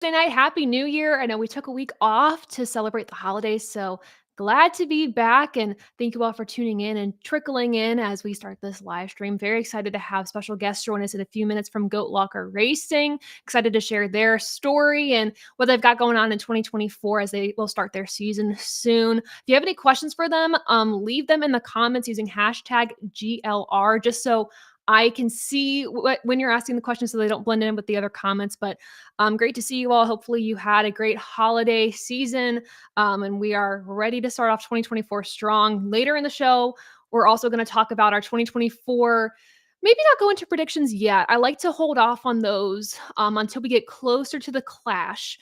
Thursday night. Happy New Year. I know we took a week off to celebrate the holidays, so glad to be back, and thank you all for tuning in and trickling in as we start this live stream. Very excited to have special guests join us in a few minutes from Goat Locker Racing. Excited to share their story and what they've got going on in 2024 as they will start their season soon. If you have any questions for them, leave them in the comments using hashtag GLR, just so I can see when you're asking the questions so they don't blend in with the other comments. But great to see you all. Hopefully you had a great holiday season, and we are ready to start off 2024 strong. Later in the show, we're also going to talk about our 2024. Maybe not go into predictions yet. I like to hold off on those until we get closer to the Clash.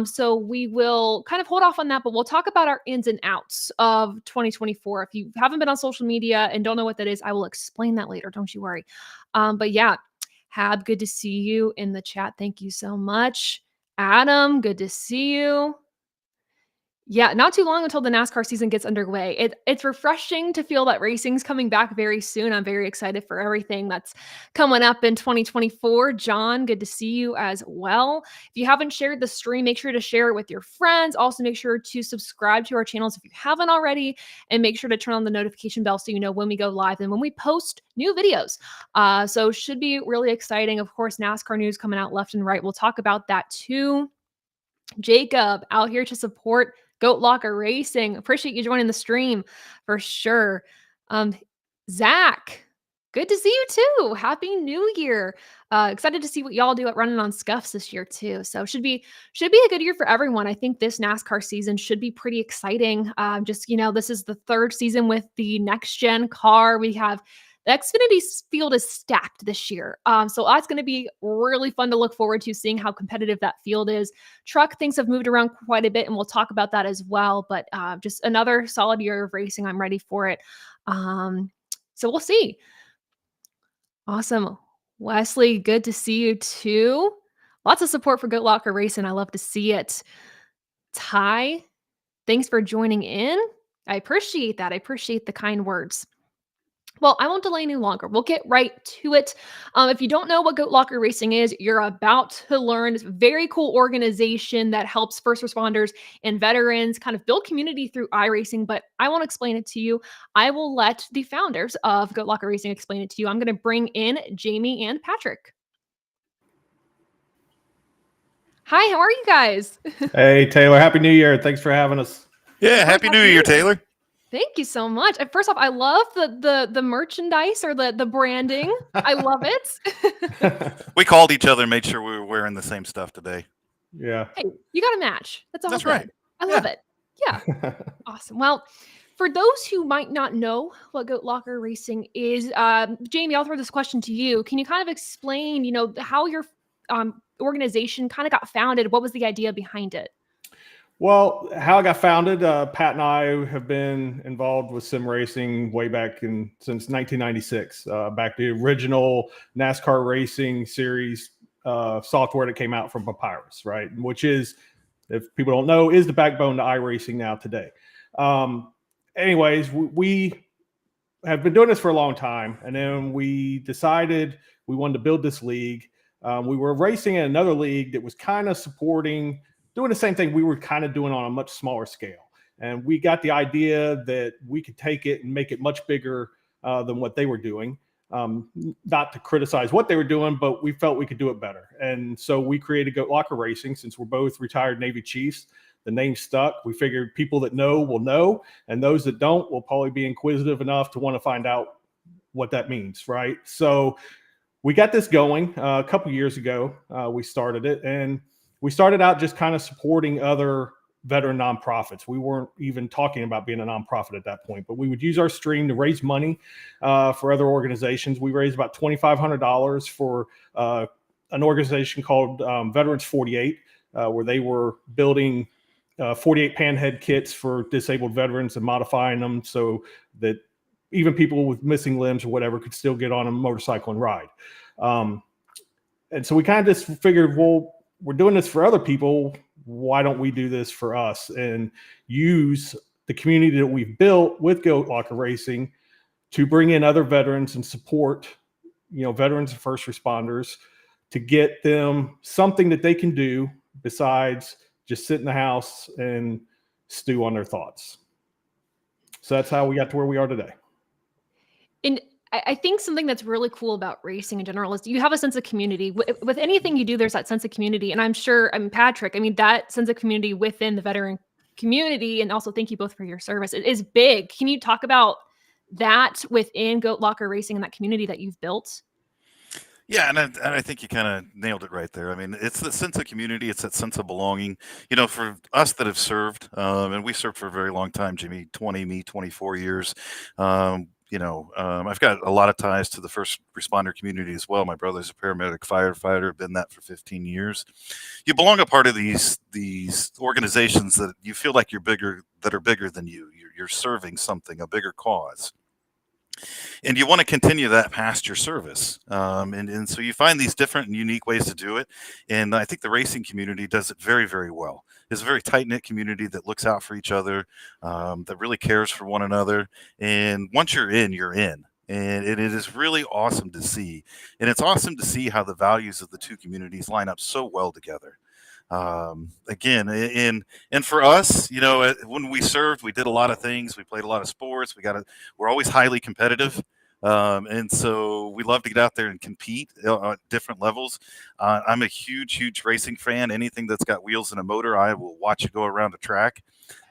So we will kind of hold off on that, but we'll talk about our ins and outs of 2024. If you haven't been on social media and don't know what that is, I will explain that later. Don't you worry. But yeah, Hab, good to see you in the chat. Thank you so much. Adam, good to see you. Yeah, not too long until the NASCAR season gets underway. It's refreshing to feel that racing's coming back very soon. I'm very excited for everything that's coming up in 2024. John, good to see you as well. If you haven't shared the stream, make sure to share it with your friends. Also, make sure to subscribe to our channels if you haven't already, and make sure to turn on the notification bell so you know when we go live and when we post new videos. So should be really exciting. Of course, NASCAR news coming out left and right. We'll talk about that too. Jacob out here to support Goat Locker Racing. Appreciate you joining the stream for sure. Zach, good to see you too. Happy New Year. Excited to see what y'all do at Running on Scuffs this year too. So should be a good year for everyone. I think this NASCAR season should be pretty exciting. Just, this is the third season with the next gen car. We have the Xfinity field is stacked this year. So that's going to be really fun to look forward to, seeing how competitive that field is. Truck things have moved around quite a bit, and we'll talk about that as well. But just another solid year of racing. I'm ready for it. So we'll see. Awesome. Wesley, good to see you too. Lots of support for Goat Locker Racing. I love to see it. Ty, thanks for joining in. I appreciate that. I appreciate the kind words. Well, I won't delay any longer. We'll get right to it. If you don't know what Goat Locker Racing is, you're about to learn. It's a very cool organization that helps first responders and veterans kind of build community through iRacing, but I won't explain it to you. I will let the founders of Goat Locker Racing explain it to you. I'm going to bring in Jamie and Patrick. Hi, how are you guys? Hey, Taylor. Happy New Year. Thanks for having us. Yeah, Happy New Year, Taylor. Thank you so much. First off, I love the merchandise or the branding. I love it. We called each other and made sure we were wearing the same stuff today. Yeah. Hey, you got to match. That's all. That's good. right. I love it. Yeah. Awesome. Well, for those who might not know what Goat Locker Racing is, Jamie, I'll throw this question to you. Can you kind of explain, how your organization kind of got founded? What was the idea behind it? Well, how it got founded, Pat and I have been involved with sim racing way back since 1996, back to the original NASCAR racing series software that came out from Papyrus, right? Which is, if people don't know, is the backbone to iRacing now today. Anyways, we have been doing this for a long time, and then we decided we wanted to build this league. We were racing in another league that was kind of doing the same thing we were kind of doing on a much smaller scale. And we got the idea that we could take it and make it much bigger than what they were doing. Not to criticize what they were doing, but we felt we could do it better. And so we created Goat Locker Racing. Since we're both retired Navy Chiefs, the name stuck. We figured people that know will know, and those that don't will probably be inquisitive enough to want to find out what that means, right? So we got this going a couple years ago. We started it, and we started out just kind of supporting other veteran nonprofits. We weren't even talking about being a nonprofit at that point, but we would use our stream to raise money for other organizations. We raised about $2,500 for an organization called Veterans 48, where they were building 48 panhead kits for disabled veterans and modifying them so that even people with missing limbs or whatever could still get on a motorcycle and ride. And so we kind of just figured, well, we're doing this for other people. Why don't we do this for us and use the community that we've built with Goat Locker Racing to bring in other veterans and support, veterans and first responders to get them something that they can do besides just sit in the house and stew on their thoughts. So that's how we got to where we are today. And I think something that's really cool about racing in general is you have a sense of community. With anything you do, there's that sense of community. And I'm sure, Patrick, that sense of community within the veteran community, and also thank you both for your service, it is big. Can you talk about that within Goat Locker Racing and that community that you've built? Yeah, and I think you kind of nailed it right there. I mean, it's the sense of community, it's that sense of belonging. You know, for us that have served, and we served for a very long time, Jimmy, 20, me, 24 years. I've got a lot of ties to the first responder community as well. My brother's a paramedic firefighter, been that for 15 years. You belong a part of these organizations that you feel like you're bigger, that are bigger than you. You're serving something, a bigger cause. And you want to continue that past your service. And so you find these different and unique ways to do it. And I think the racing community does it very, very well. It's a very tight-knit community that looks out for each other, that really cares for one another. And once you're in, you're in. And it is really awesome to see. And it's awesome to see how the values of the two communities line up so well together. Again, and for us, you know, when we served, we did a lot of things. We played a lot of sports. We're always highly competitive. And so we love to get out there and compete at different levels. I'm a huge racing fan. Anything that's got wheels and a motor, I will watch it go around a track.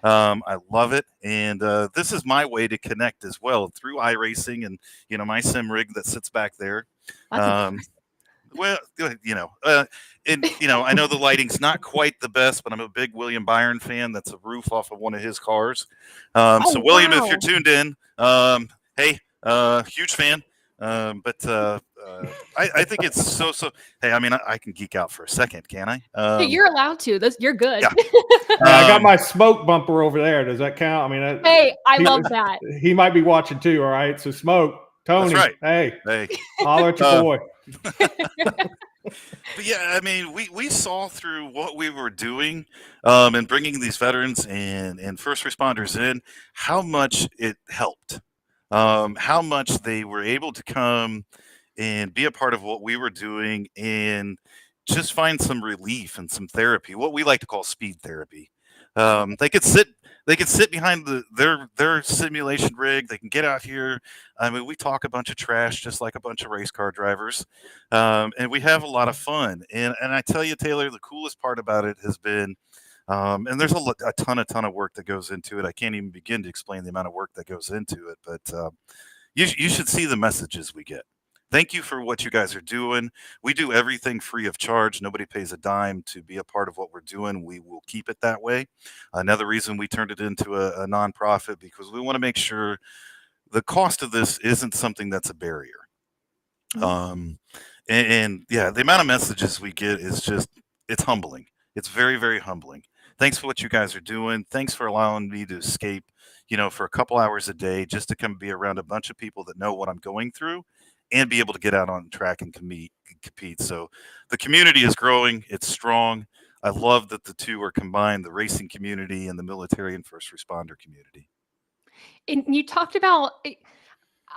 I love it. And this is my way to connect as well through iRacing and, you know, my sim rig that sits back there. Well, I know the lighting's not quite the best, but I'm a big William Byron fan. That's a roof off of one of his cars. So William, wow. if you're tuned in, hey, huge fan. I think it's so. Hey, I can geek out for a second, can I? Hey, you're allowed to. You're good. Yeah. I got my smoke bumper over there. Does that count? Hey, I love that. He might be watching too. All right. So Smoke, Tony, That's right. Hey, holler at your boy. But yeah, we saw through what we were doing, and bringing these veterans and first responders in, how much it helped, how much they were able to come and be a part of what we were doing and just find some relief and some therapy, what we like to call speed therapy. They could sit behind their simulation rig. They can get out here. We talk a bunch of trash, just like a bunch of race car drivers, and we have a lot of fun. And I tell you, Taylor, the coolest part about it has been, and there's a ton of work that goes into it. I can't even begin to explain the amount of work that goes into it. But you should see the messages we get. Thank you for what you guys are doing. We do everything free of charge. Nobody pays a dime to be a part of what we're doing. We will keep it that way. Another reason we turned it into a nonprofit, because we want to make sure the cost of this isn't something that's a barrier. And yeah, the amount of messages we get is it's humbling. It's very, very humbling. Thanks for what you guys are doing. Thanks for allowing me to escape, for a couple hours a day, just to come be around a bunch of people that know what I'm going through and be able to get out on track and compete. So the community is growing. It's strong. I love that the two are combined, the racing community and the military and first responder community. And you talked about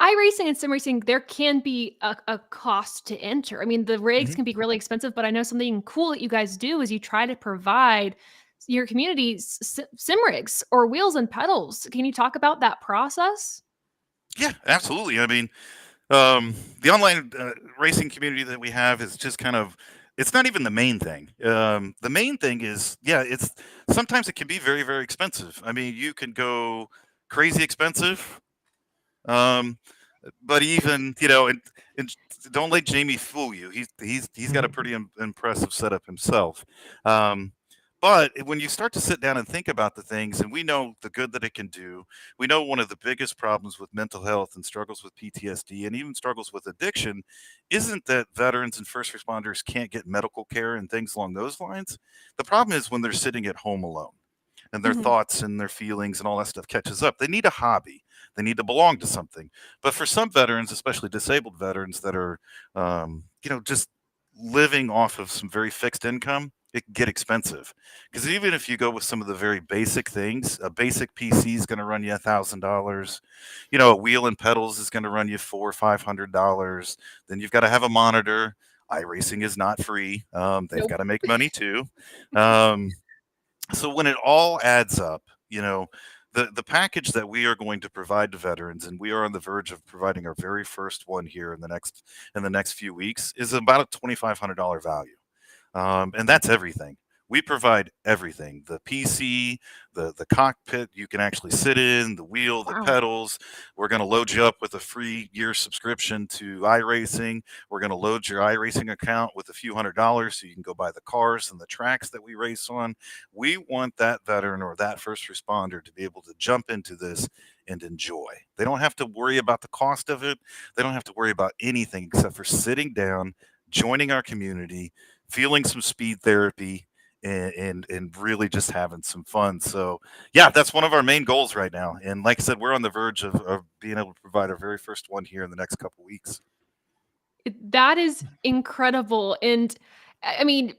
iRacing and sim racing. There can be a cost to enter. The rigs can be really expensive, but I know something cool that you guys do is you try to provide your community sim rigs or wheels and pedals. Can you talk about that process? Yeah, absolutely. The online racing community that we have is just it's not even the main thing. The main thing is, sometimes it can be very, very expensive. You can go crazy expensive. But even, and don't let Jamie fool you. He's got a pretty impressive setup himself. But when you start to sit down and think about the things, and we know the good that it can do, we know one of the biggest problems with mental health and struggles with PTSD and even struggles with addiction isn't that veterans and first responders can't get medical care and things along those lines. The problem is when they're sitting at home alone and their thoughts and their feelings and all that stuff catches up. They need a hobby. They need to belong to something. But for some veterans, especially disabled veterans that are, just living off of some very fixed income, it can get expensive. Because even if you go with some of the very basic things, a basic PC is going to run you $1,000. A wheel and pedals is going to run you $400 or $500. Then you've got to have a monitor. iRacing is not free. They've Nope. got to make money too. Um, so when it all adds up, the package that we are going to provide to veterans, and we are on the verge of providing our very first one here in the next few weeks, is about a $2,500 value. And that's everything. We provide everything: the PC, the cockpit you can actually sit in, the wheel, the Wow. pedals. We're going to load you up with a free year subscription to iRacing. We're going to load your iRacing account with a few $100s so you can go buy the cars and the tracks that we race on. We want that veteran or that first responder to be able to jump into this and enjoy. They don't have to worry about the cost of it. They don't have to worry about anything except for sitting down, joining our community, feeling some speed therapy, and really just having some fun. So yeah, that's one of our main goals right now. And like I said, we're on the verge of being able to provide our very first one here in the next couple weeks. That is incredible, and I mean,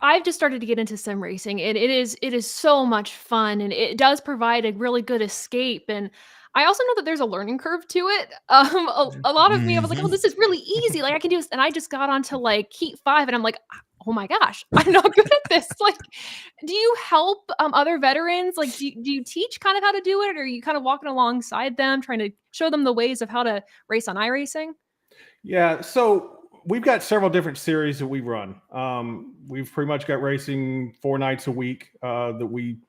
I've just started to get into sim racing, and it is so much fun, and it does provide a really good escape. And I also know that there's a learning curve to it. A lot of me, I was like, oh, Hmm. this is really easy. Like I can do this, and I just got onto like Heat 5, and I'm like, oh my gosh, I'm not good at this. Like, do you help other veterans? Like, do you teach kind of how to do it, or are you kind of walking alongside them, trying to show them the ways of how to race on iRacing? Yeah, so we've got several different series that we run. We've pretty much got racing 4 nights a week that we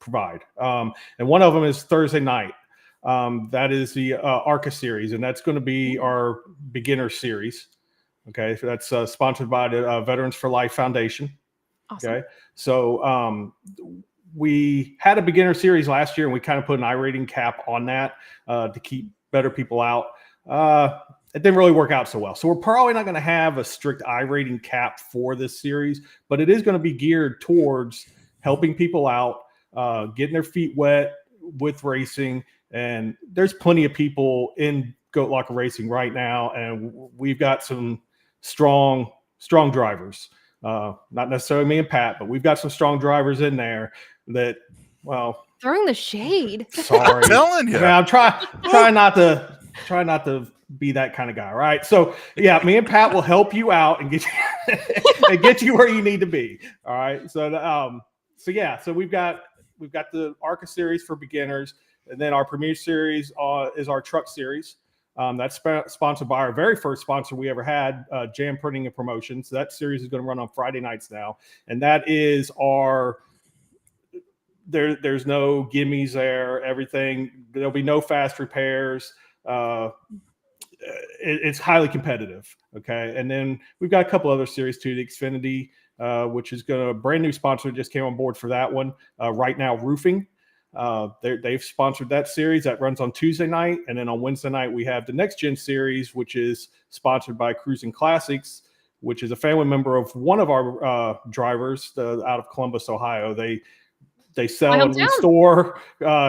provide, and one of them is Thursday night. That is the ARCA series, and that's going to be Ooh, our beginner series. Okay, so that's sponsored by the Veterans for Life Foundation. awesome. Okay, so we had a beginner series last year, and we kind of put an iRating cap on that to keep better people out. It didn't really work out so well. So we're probably not going to have a strict iRating cap for this series, but it is going to be geared towards helping people out, getting their feet wet with racing. And there's plenty of people in Goat Locker Racing right now, and we've got some strong drivers. Not necessarily me and Pat, but we've got some strong drivers in there that, well, Throwing the shade. I'm sorry. telling I mean, you. I'm trying not to be that kind of guy, right? So yeah, me and Pat will help you out and get you and get you where you need to be. All right. So yeah, so we've got the ARCA series for beginners, and then our Premier series is our truck series. That's sponsored by our very first sponsor we ever had, Jam Printing and Promotions. That series is going to run on Friday nights now, and that is our there's no gimmies there. Everything, there'll be no fast repairs. It's highly competitive. Okay, and then we've got a couple other series too. The Xfinity, which is going to brand new sponsor just came on board for that one. Right now, roofing. They've sponsored that series that runs on Tuesday night, and then on Wednesday night we have the Next Gen series, which is sponsored by Cruising Classics, which is a family member of one of our drivers out of Columbus, Ohio. They My sell and hometown. restore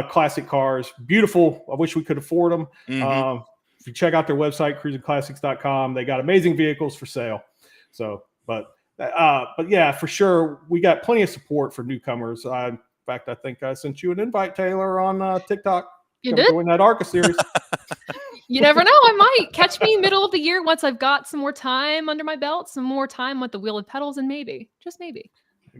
classic cars. Beautiful. I wish we could afford them. Hmm. If you check out their website, cruisingclassics.com, they got amazing vehicles for sale. So, but yeah, for sure, we got plenty of support for newcomers. In fact, I think I sent you an invite, Taylor, on TikTok. You Come did? join that ARCA series. You never know. I might catch me middle of the year once I've got some more time under my belt, some more time with the wheel and pedals, and maybe, just maybe,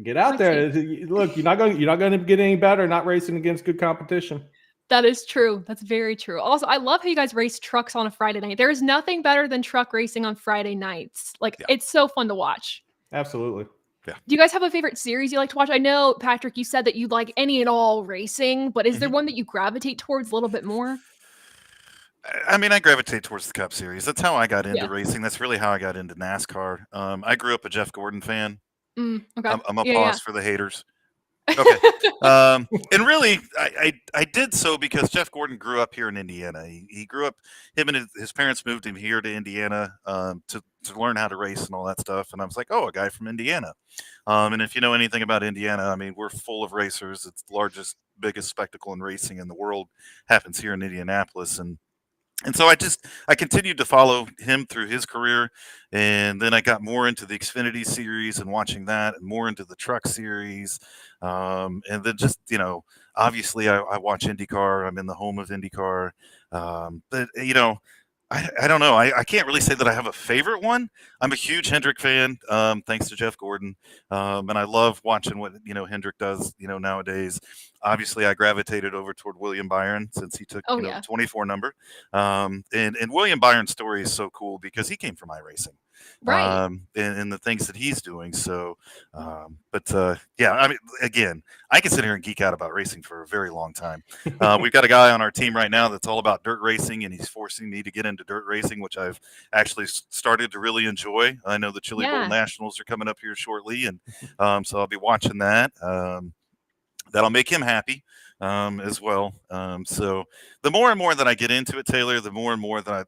Get out might see. there. Look, you're not going to get any better not racing against good competition. That is true. That's very true. Also, I love how you guys race trucks on a Friday night. There is nothing better than truck racing on Friday nights. Like, Yeah. it's so fun to watch. Absolutely. Yeah. Do you guys have a favorite series you like to watch? I know, Patrick, you said that you like any and all racing, but is there Hmm. one that you gravitate towards a little bit more? I mean, I gravitate towards the Cup Series. That's how I got into Yeah. racing. That's really how I got into NASCAR. I grew up a Jeff Gordon fan. Okay. I'm a Yeah, pause for the haters. Okay. yeah. And really, I did so because Jeff Gordon grew up here in Indiana. He grew up, him and his parents moved him here to Indiana to learn how to race and all that stuff. And I was like, oh, a guy from Indiana. And if you know anything about Indiana, I mean, we're full of racers. It's the largest, biggest spectacle in racing in the world happens here in Indianapolis. And so I continued to follow him through his career, and then I got more into the Xfinity series and watching that, and more into the truck series, and then just obviously I watch IndyCar. I'm in the home of IndyCar, but I don't know. I can't really say that I have a favorite one. I'm a huge Hendrick fan, thanks to Jeff Gordon, and I love watching what Hendrick does. Nowadays, obviously, I gravitated over toward William Byron since he took Oh the yeah. 24 number. And William Byron's story is so cool because he came from iRacing, Right. and the things that he's doing. So, but yeah, I mean, again, I can sit here and geek out about racing for a very long time. We've got a guy on our team right now that's all about dirt racing, and he's forcing me to get into dirt racing, which I've actually started to really enjoy. I know the Chili Bowl Yeah. Nationals are coming up here shortly, and so I'll be watching that. That'll make him happy as well. So the more and more that I get into it, Taylor, the more and more that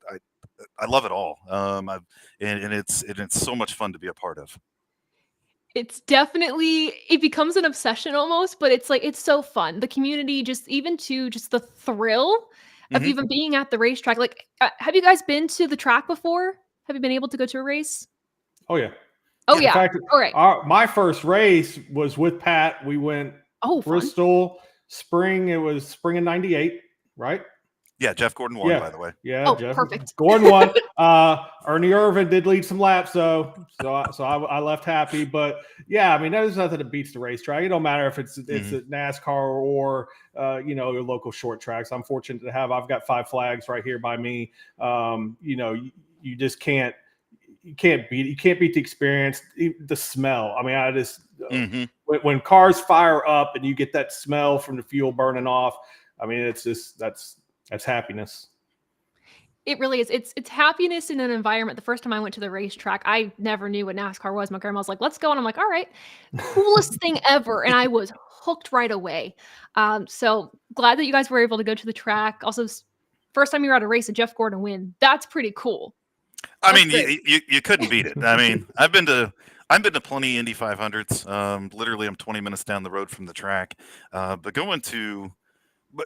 I love it all. And it's so much fun to be a part of. It's definitely it becomes an obsession almost, but it's like it's so fun. The community just even to just the thrill of Hmm. even being at the racetrack. Like, have you guys been to the track before? Have you been able to go to a race? Oh yeah. Oh, In Yeah. yeah. fact, Alright. my first race was with Pat. We went Oh, fun. Bristol spring. It was spring of '98, right? Yeah. Jeff Gordon won, Yeah, by the way. yeah. Oh, Jeff perfect. Gordon won. Ernie Irvin did lead some laps, so I left happy. But yeah, I mean, there's nothing that beats the racetrack. It don't matter if it's Hmm. at NASCAR or your local short tracks. I'm fortunate to have. I've got 5 flags right here by me. You just can't. You can't beat the experience, the smell. I mean, I just Hmm. when cars fire up and you get that smell from the fuel burning off. I mean, it's just that's happiness. It really is. It's happiness in an environment. The first time I went to the racetrack, I never knew what NASCAR was. My grandma was like, "Let's go," and I'm like, "All right, coolest thing ever," and I was hooked right away. So glad that you guys were able to go to the track. Also, first time you were at a race and Jeff Gordon win. That's pretty cool. I That's mean, great. you couldn't beat it. I mean, I've been to plenty Indy 500s. Literally, I'm 20 minutes down the road from the track. But going to but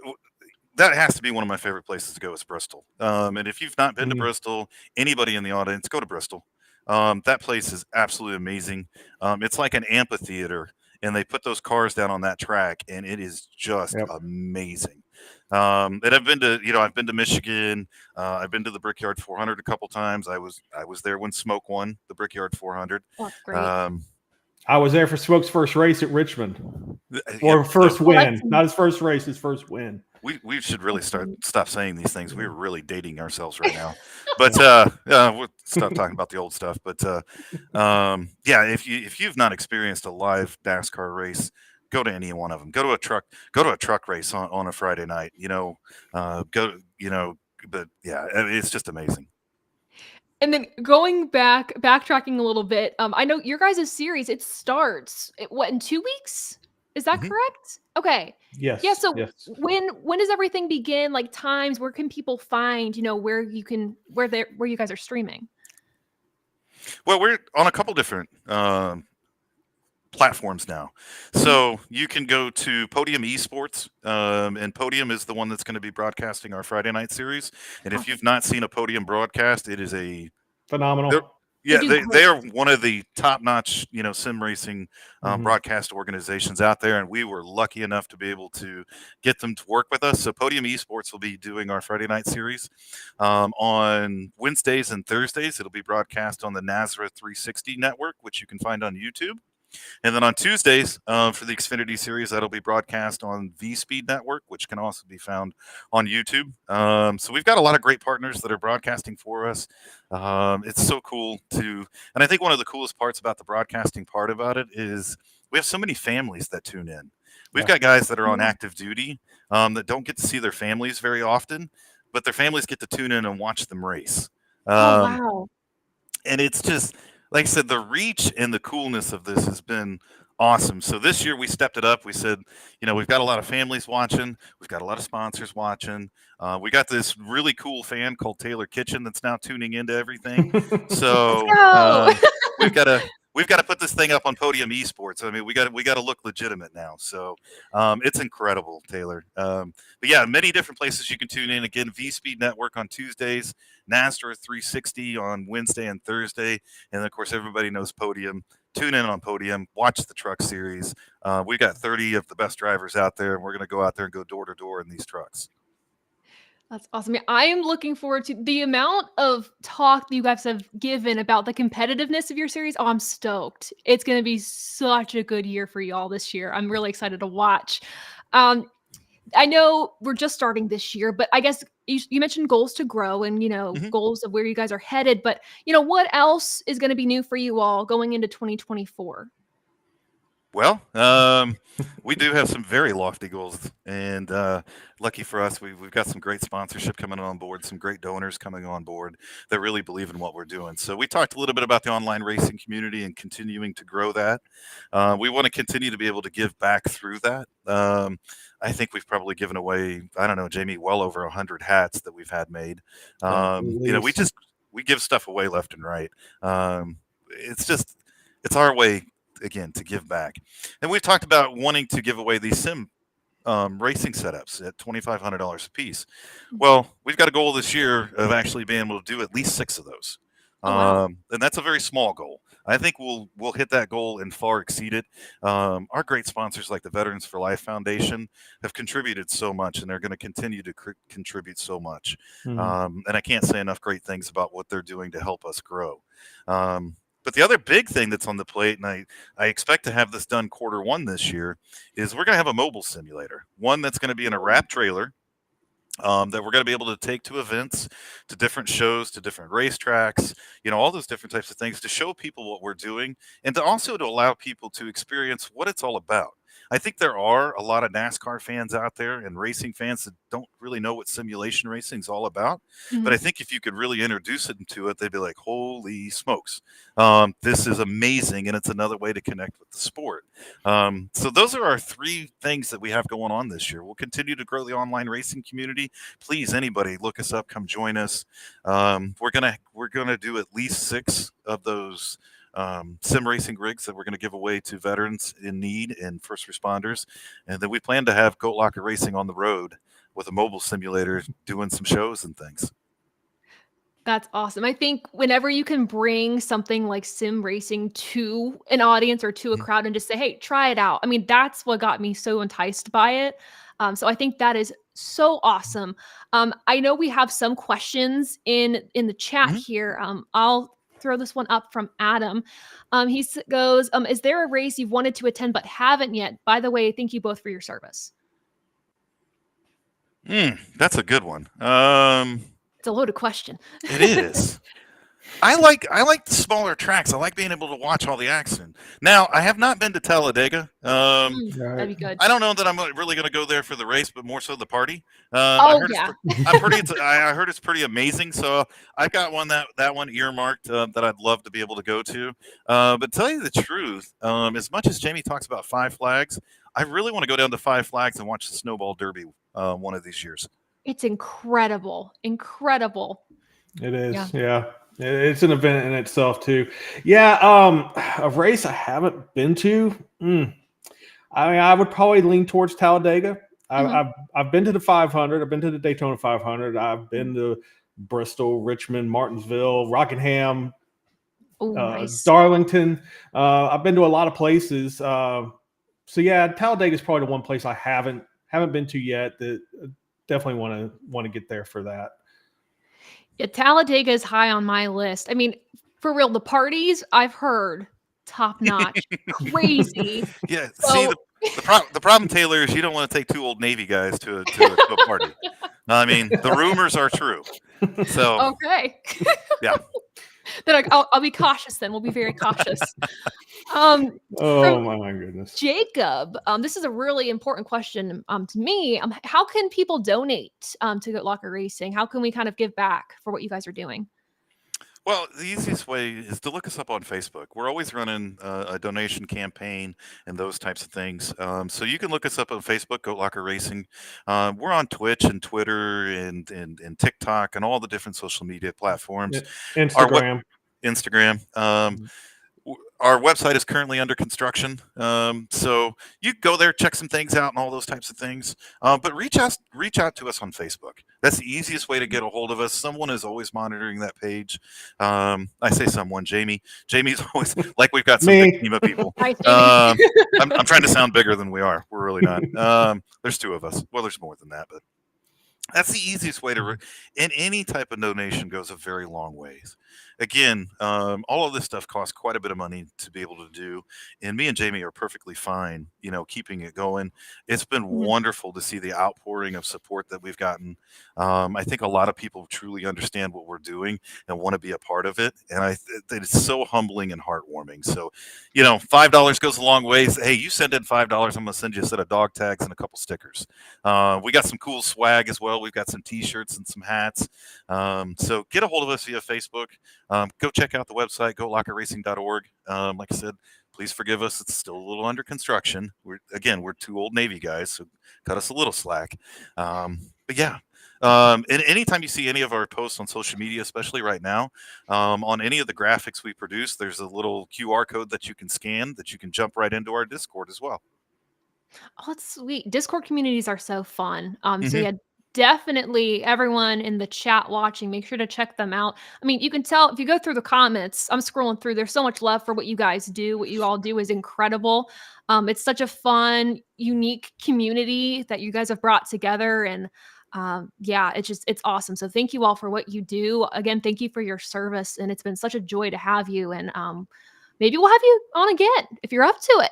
that has to be one of my favorite places to go is Bristol. And if you've not been to Mhm. Bristol, anybody in the audience, go to Bristol. That place is absolutely amazing. It's like an amphitheater, and they put those cars down on that track, and it is just Yep. amazing. And I've been to Michigan. I've been to the Brickyard 400 a couple times. I was there when Smoke won the Brickyard 400. Oh, that's great. Um, I was there for Smoke's first race at Richmond, yep. or So first Oh, that's win, not his first race, his first win. we should really that's great. stop saying these things. We're really dating ourselves right now. Yeah. But we'll stop talking about the old stuff. But yeah, if you've not experienced a live NASCAR race, go to any one of them. Go to a truck race on a Friday night. Go. But yeah, it's just amazing. And then going backtracking a little bit, I know your guys' series, it starts what in 2 weeks? Is that Hmm. correct? Okay. Yeah. Yes, So yes. when does everything begin? Like times, where can people find, where you guys are streaming? Well, we're on a couple different platforms now. Mhm. So you can go to Podium Esports, and Podium is the one that's going to be broadcasting our Friday night series. And if Awesome. you've not seen a Podium broadcast, it is they're, Phenomenal. They yeah, do they great. are one of the top notch, sim racing Mhm. broadcast organizations out there. And we were lucky enough to be able to get them to work with us. So Podium Esports will be doing our Friday night series on Wednesdays and Thursdays. It'll be broadcast on the Nazareth 360 network, which you can find on YouTube. And then on Tuesdays, for the Xfinity series, that'll be broadcast on V Speed Network, which can also be found on YouTube. So we've got a lot of great partners that are broadcasting for us. It's so cool and I think one of the coolest parts about the broadcasting part about it is we have so many families that tune in. We've Yeah. got guys that are on Yeah. active duty that don't get to see their families very often, but their families get to tune in and watch them race. Oh, Um, wow. and it's just like I said, the reach and the coolness of this has been awesome. So this year we stepped it up. We said, we've got a lot of families watching, we've got a lot of sponsors watching. We got this really cool fan called Taylor Kitchen that's now tuning into everything. Let's So go. we've got to we've got to put this thing up on Podium Esports. I mean, we got to look legitimate now. So it's incredible, Taylor. But yeah, many different places you can tune in. Again, V Speed Network on Tuesdays, NASCAR 360 on Wednesday and Thursday, and of course everybody knows Podium. Tune in on Podium. Watch the truck series. We got 30 of the best drivers out there, and we're going to go out there and go door to door in these trucks. That's awesome. Yeah, I am looking forward to the amount of talk that you guys have given about the competitiveness of your series. Oh, I'm stoked. It's going to be such a good year for y'all this year. I'm really excited to watch. Um, I know we're just starting this year, but I guess you mentioned goals to grow and, Mhm. goals of where you guys are headed. But, what else is going to be new for you all going into 2024? Well, we do have some very lofty goals, and lucky for us, we've got some great sponsorship coming on board, some great donors coming on board that really believe in what we're doing. So we talked a little bit about the online racing community and continuing to grow that. We want to continue to be able to give back through that. I think we've probably given away, I don't know, Jamie, well over 100 hats that we've had made. At We give stuff away left and right. It's our way again to give back. And we've talked about wanting to give away these sim racing setups at $2,500 a piece. Well, we've got a goal this year of actually being able to do at least 6 of those. Oh, wow. And that's a very small goal. I think we'll hit that goal and far exceed it. Our great sponsors like the Veterans for Life Foundation have contributed so much, and they're going to continue to contribute so much. And I can't say enough great things about what they're doing to help us grow. But the other big thing that's on the plate, and I expect to have this done Q1 this year, is we're going to have a mobile simulator, one that's going to be in a wrap trailer that we're going to be able to take to events, to different shows, to different racetracks, all those different types of things to show people what we're doing and to also to allow people to experience what it's all about. I think there are a lot of NASCAR fans out there and racing fans that don't really know what simulation racing is all about. But I think if you could really introduce them to it, they'd be like, holy smokes, this is amazing. And it's another way to connect with the sport. So those are our 3 things that we have going on this year. We'll continue to grow the online racing community. Please, anybody, look us up, come join us. We're gonna do at least 6 of those sim racing rigs that we're going to give away to veterans in need and first responders. And then we plan to have Goat Locker Racing on the road with a mobile simulator doing some shows and things. That's awesome. I think whenever you can bring something like sim racing to an audience or to a crowd and just say, "Hey, try it out." I mean, that's what got me so enticed by it. So I think that is so awesome. I know we have some questions in the chat Mm-hmm. here. I'll throw this one up from Adam. Goes, "Is there a race you've wanted to attend but haven't yet? By the way, thank you both for your service." That's a good one. It's a loaded question. It is. I like the smaller tracks. I like being able to watch all the action. Now, I have not been to Talladega. That'd be good. I don't know that I'm really going to go there for the race, but more so the party. Oh, yeah. I heard it's pretty amazing. So I've got that one earmarked that I'd love to be able to go to. But to tell you the truth, as much as Jamie talks about Five Flags, I really want to go down to Five Flags and watch the Snowball Derby one of these years. It's incredible. Incredible. It is. Yeah. Yeah. It's an event in itself too. Yeah. A race I haven't been to. I mean, I would probably lean towards Talladega. I've been to the 500. I've been to the Daytona 500. I've been to Bristol, Richmond, Martinsville, Rockingham, Oh, nice. Darlington. I've been to a lot of places. So yeah, Talladega is probably the one place I haven't been to yet. That definitely want to get there for that. Yeah, Talladega is high on my list. I mean, for real, the parties I've heard top notch, crazy. Yeah. So, See, the problem, Taylor, is you don't want to take 2 old Navy guys to a party. I mean, the rumors are true. So okay. yeah. Then I'll be cautious. Then we'll be very cautious. Oh my goodness, Jacob, this is a really important question to me. How can people donate to Goat Locker Racing? How can we kind of give back for what you guys are doing? Well, the easiest way is to look us up on Facebook. We're always running a donation campaign and those types of things. So you can look us up on Facebook, Goat Locker Racing. We're on Twitch and Twitter and TikTok and all the different social media platforms. Instagram. Our website is currently under construction, so you can go there, check some things out, and all those types of things. But reach out to us on Facebook. That's the easiest way to get a hold of us. Someone is always monitoring that page. I say someone, Jamie. Jamie's always like we've got some big team of people. Hi, Jamie. I'm trying to sound bigger than we are. We're really not. There's 2 of us. Well, there's more than that, but That's the easiest way to, and any type of donation goes a very long ways. Again, all of this stuff costs quite a bit of money to be able to do, and me and Jamie are perfectly fine, keeping it going. It's been Mhm. wonderful to see the outpouring of support that we've gotten. I think a lot of people truly understand what we're doing and want to be a part of it, and it's so humbling and heartwarming. So, $5 goes a long ways. Hey, you send in $5, I'm gonna send you a set of dog tags and a couple stickers. We got some cool swag as well. We've got some T-shirts and some hats. So get a hold of us via Facebook. Go check out the website, golockerracing.org. Like I said, please forgive us. It's still a little under construction. We're two old Navy guys, so cut us a little slack. But yeah. And anytime you see any of our posts on social media, especially right now, on any of the graphics we produce, there's a little QR code that you can scan that you can jump right into our Discord as well. Oh, that's sweet. Discord communities are so fun. So Hmm. yeah, definitely everyone in the chat watching, make sure to check them out. I mean, you can tell if you go through the comments, I'm scrolling through, there's so much love for what you guys do. What you all do is incredible. It's such a fun, unique community that you guys have brought together. And yeah, it's awesome. So thank you all for what you do. Again, thank you for your service. And it's been such a joy to have you. And maybe we'll have you on again if you're up to it.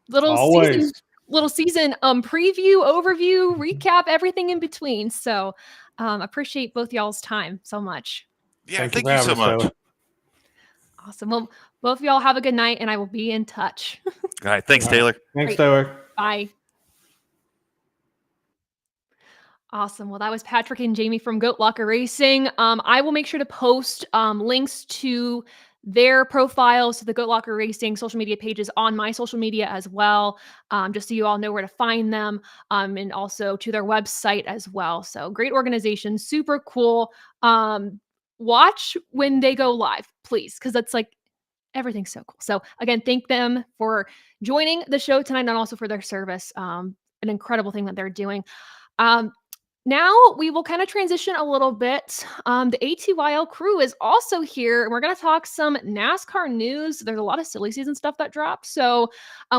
Little season Always. little season preview, overview, recap, everything in between. So appreciate both y'all's time so much. Yeah, Thank you thank for you having so us, much. Taylor. Awesome. Well, both of y'all have a good night and I will be in touch. All right. Thanks, All right. Taylor. Thanks, Great. Taylor. Bye. Awesome. Well, that was Patrick and Jamie from Goat Locker Racing. I will make sure to post links to their profiles to the Goat Locker Racing social media pages on my social media as well, just so you all know where to find them, and also to their website as well. So great organization, super cool. Watch when they go live, please, because that's like everything's so cool. So again, thank them for joining the show tonight and also for their service. An incredible thing that they're doing. Um, Now we will kind of transition a little bit. The ATYL crew is also here, and we're going to talk some NASCAR news. There's a lot of silly season stuff that dropped, so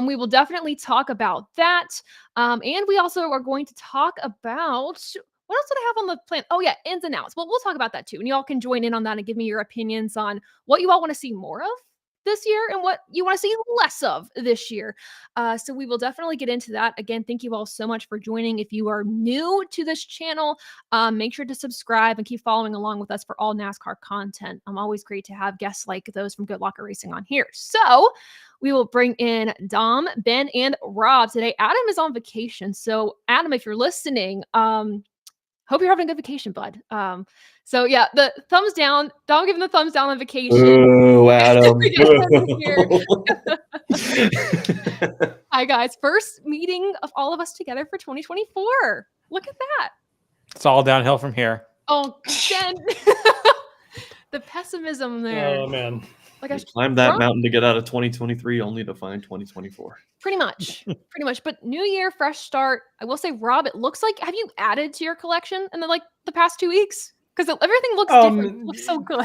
we will definitely talk about that. And we also are going to talk about what else did I have on the plan? Oh yeah, ins and outs. Well, we'll talk about that too, and y'all can join in on that and give me your opinions on what you all want to see more of this year and what you want to see less of this year. So we will definitely get into that. Again, thank you all so much for joining. If you are new to this channel, make sure to subscribe and keep following along with us for all NASCAR content. Always great to have guests like those from Good Locker Racing on here. So we will bring in Dom, Ben, and Rob today. Adam is on vacation. So Adam, if you're listening, hope you're having a good vacation, bud. So yeah, the thumbs down. Dom giving the thumbs down on vacation. Ooh, Adam. We got Adam here. Hi guys, first meeting of all of us together for 2024. Look at that. It's all downhill from here. Oh, Jen. The pessimism there. Oh man, Like I Climb that mountain to get out of 2023, only to find 2024. pretty much. But new year, fresh start. I will say, Rob, it looks like, have you added to your collection in the past 2 weeks? Because everything looks different. It looks so good.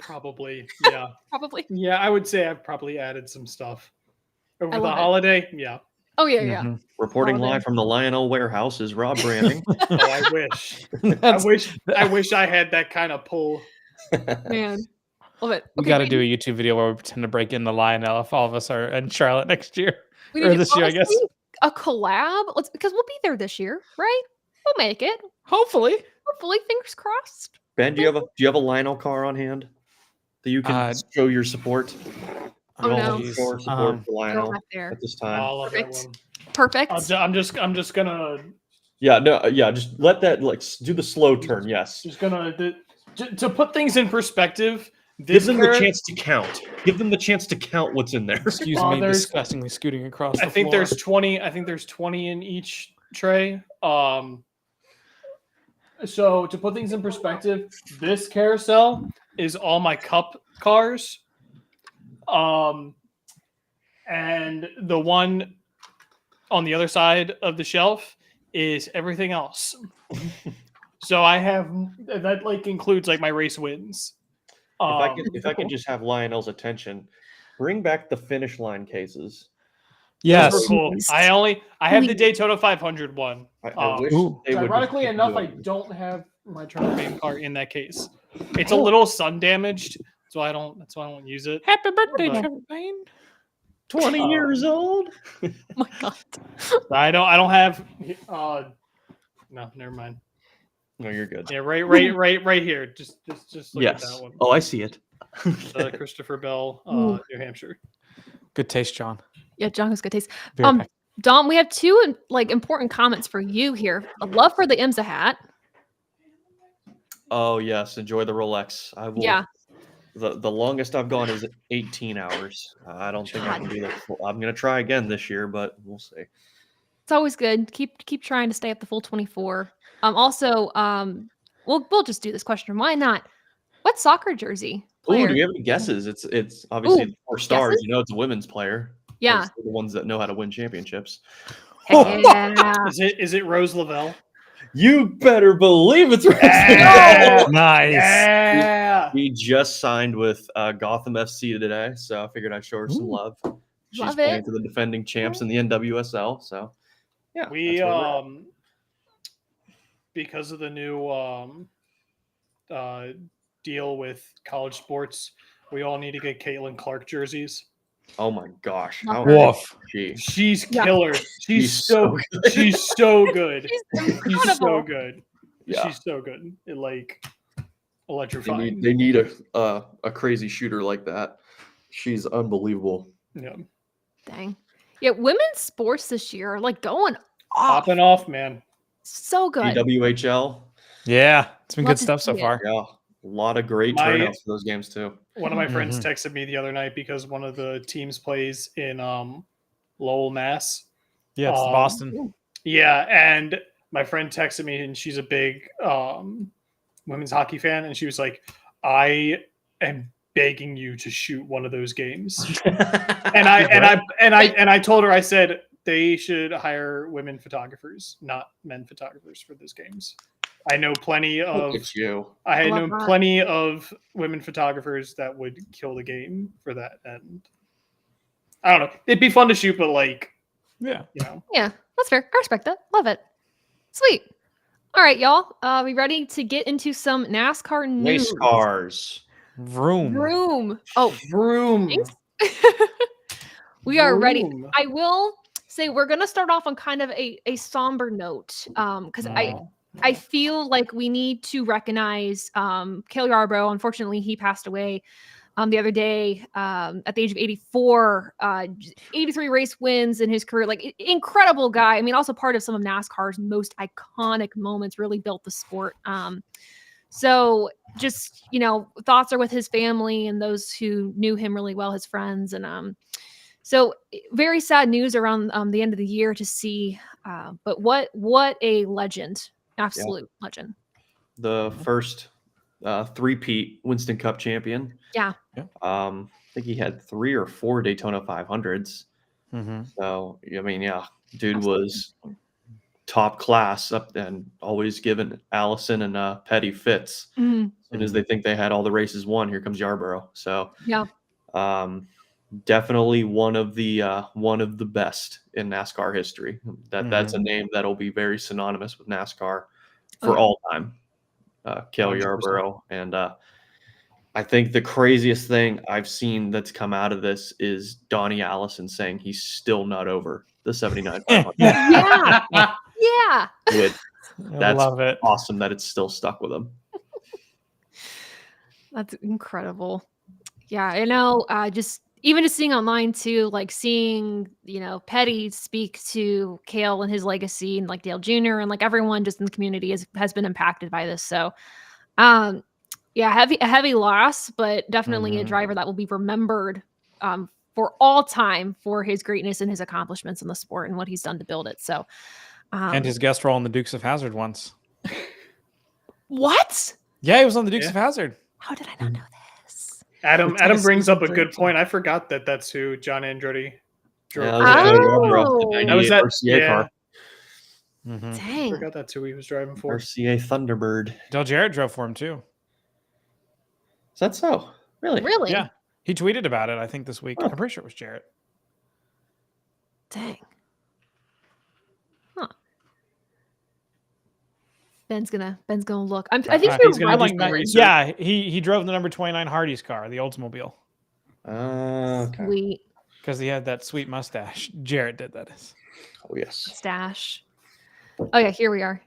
Probably, yeah. Probably. Yeah, I would say I've probably added some stuff over I the love it. holiday. Yeah. Oh yeah, yeah. Mhm. Reporting Holiday. live from the Lionel warehouse is Rob Branding. Oh, I wish. I wish I had that kind of pull. Man. Love it. We Okay, got to wait. do a YouTube video where we pretend to break into Lionel if all of us are in Charlotte next year. We Or need to- this year, I guess. honestly, a collab. Because we'll be there this year, right? We'll make it. Hopefully. Hopefully, fingers crossed. Ben, do you have a Lionel car on hand that you can show your support? Oh, no. Your support for Throw Lionel that there. at this time. I love that Perfect. one. Perfect. I'm just gonna Just let that do the slow turn. Yes. To put things in perspective. Give them the chance to count. Give them the chance to count what's in there. Excuse me, disgustingly scooting across the I think floor. there's 20. I think there's 20 in each tray. So to put things in perspective, this carousel is all my cup cars. And the one on the other side of the shelf is everything else. So I have that includes my race wins. If I could just have Lionel's attention, bring back the finish line cases. Yes. Those were cool. Please. I have the Please. Daytona 500 one. I wish Ooh. they would. Ironically just enough, do I it. don't have my Turner Fame car in that case. It's a Damn. little sun damaged, so I don't. That's why I don't use it. Happy birthday, But- Trevor Payne. 20 years old. Oh my god. I don't have. No, never mind. No, you're good. Yeah, right here. Just look at that Yes. one. Oh, I see it. Christopher Bell, Ooh. New Hampshire. Good taste, John. Yeah, John has good taste. Very picky. Dom, we have two important comments for you here. A love for the IMSA hat. Oh yes, enjoy the Rolex. I will. Yeah. The longest I've gone is 18 hours. I don't think I can do that. I'm gonna try again this year, but we'll see. It's always good. Keep trying to stay up the full 24. We'll just do this question. Why not? What soccer jersey Ooh, player? do we have any guesses? It's obviously Ooh, the 4 stars. guesses? You know, it's a women's player. Yeah. 'Cause they're the ones that know how to win championships. Yeah. Is it Rose Lavelle? You better believe it's Yeah. Nice. Yeah. We just signed with Gotham FC today, so I figured I'd show her some Ooh. love. She's Love playing it. for the defending champs in the NWSL, so yeah. We that's where we're at. because of the new deal with college sports, we all need to get Caitlin Clark jerseys. Oh my gosh, Love how her. Woof. she? She's Yeah. killer. She's so good. she's so good. She's She's so incredible. good. Yeah. She's so good. It like They electrifying. need a crazy shooter like that. She's unbelievable. Yeah. Dang. Yeah, women's sports this year are going off. Popping off, man. So good. EWHL, Yeah, it's been Love good to stuff so see it. far. yeah, a lot of great My- turnouts for those games too. One of my friends Mhm. texted me the other night because one of the teams plays in Lowell, Mass. Yeah, it's the Um, Boston. Yeah, and my friend texted me, and she's a big women's hockey fan, and she was like, "I am begging you to shoot one of those games." And I told her, I said they should hire women photographers, not men photographers, for those games. I know plenty of It's you. I had love known that. plenty of women photographers that would kill the game for that. And I don't know, it'd be fun to shoot, but Yeah. Yeah, that's fair. I respect that. Love it. Sweet. All right, y'all. We ready to get into some NASCAR news? Race cars. Vroom. Room. Oh, Vroom. we are ready. Vroom. I will say we're gonna start off on kind of a somber note. Because I feel like we need to recognize Cale Yarborough. Unfortunately, he passed away the other day at the age of 84. 83 race wins in his career. Incredible guy. I mean, also part of some of NASCAR's most iconic moments, really built the sport. So just, thoughts are with his family and those who knew him really well, his friends. And so very sad news around the end of the year to see. But what a legend. Absolute legend. The first three-peat Winston Cup champion. Yeah. I think he had 3 or 4 Daytona 500s. Mm-hmm. So, I mean, yeah, dude was top class up and always giving Allison and Petty fits. Mhm. As soon as they think they had all the races won, here comes Yarborough. So, Yeah. definitely one of the best in NASCAR history. That's a name that'll be very synonymous with NASCAR for all time. Cale 100%. Yarborough. And I think the craziest thing I've seen that's come out of this is Donnie Allison saying he's still not over the 79 500. Yeah. Yeah. Which, I That's love it. awesome that it's still stuck with him. That's incredible. Yeah, I know. Just seeing online too, seeing Petty speak to Cale and his legacy, and Dale Jr. and everyone just in the community has been impacted by this. So, yeah, a heavy loss, but definitely a Mhm. driver that will be remembered for all time for his greatness and his accomplishments in the sport and what he's done to build it. So, And his guest role on the Dukes of Hazzard once. what? Yeah, he was on the Dukes Yeah. of Hazzard. How did I not know this? Adam It's like a brings up a season good 13. point. I forgot that's who John Andretti drove. Yeah, for. that was Oh. Cale Yarborough, the That was 98 that. RCA Yeah, car. Mm-hmm. I Dang. forgot that's who he was driving for. RCA Thunderbird. Del Jarrett drove for him too. Is that so? Really? Really? Yeah. He tweeted about it, I think, this week. Huh. I'm pretty sure it was Jarrett. Dang. Huh. Ben's gonna look. I think He's you're gonna right. do like some research. yeah, he drove the number 29 Hardy's car, the Oldsmobile. Okay. Sweet Because he had that sweet mustache. Jarrett did, that is. Oh yes. stash. Oh yeah, here we are.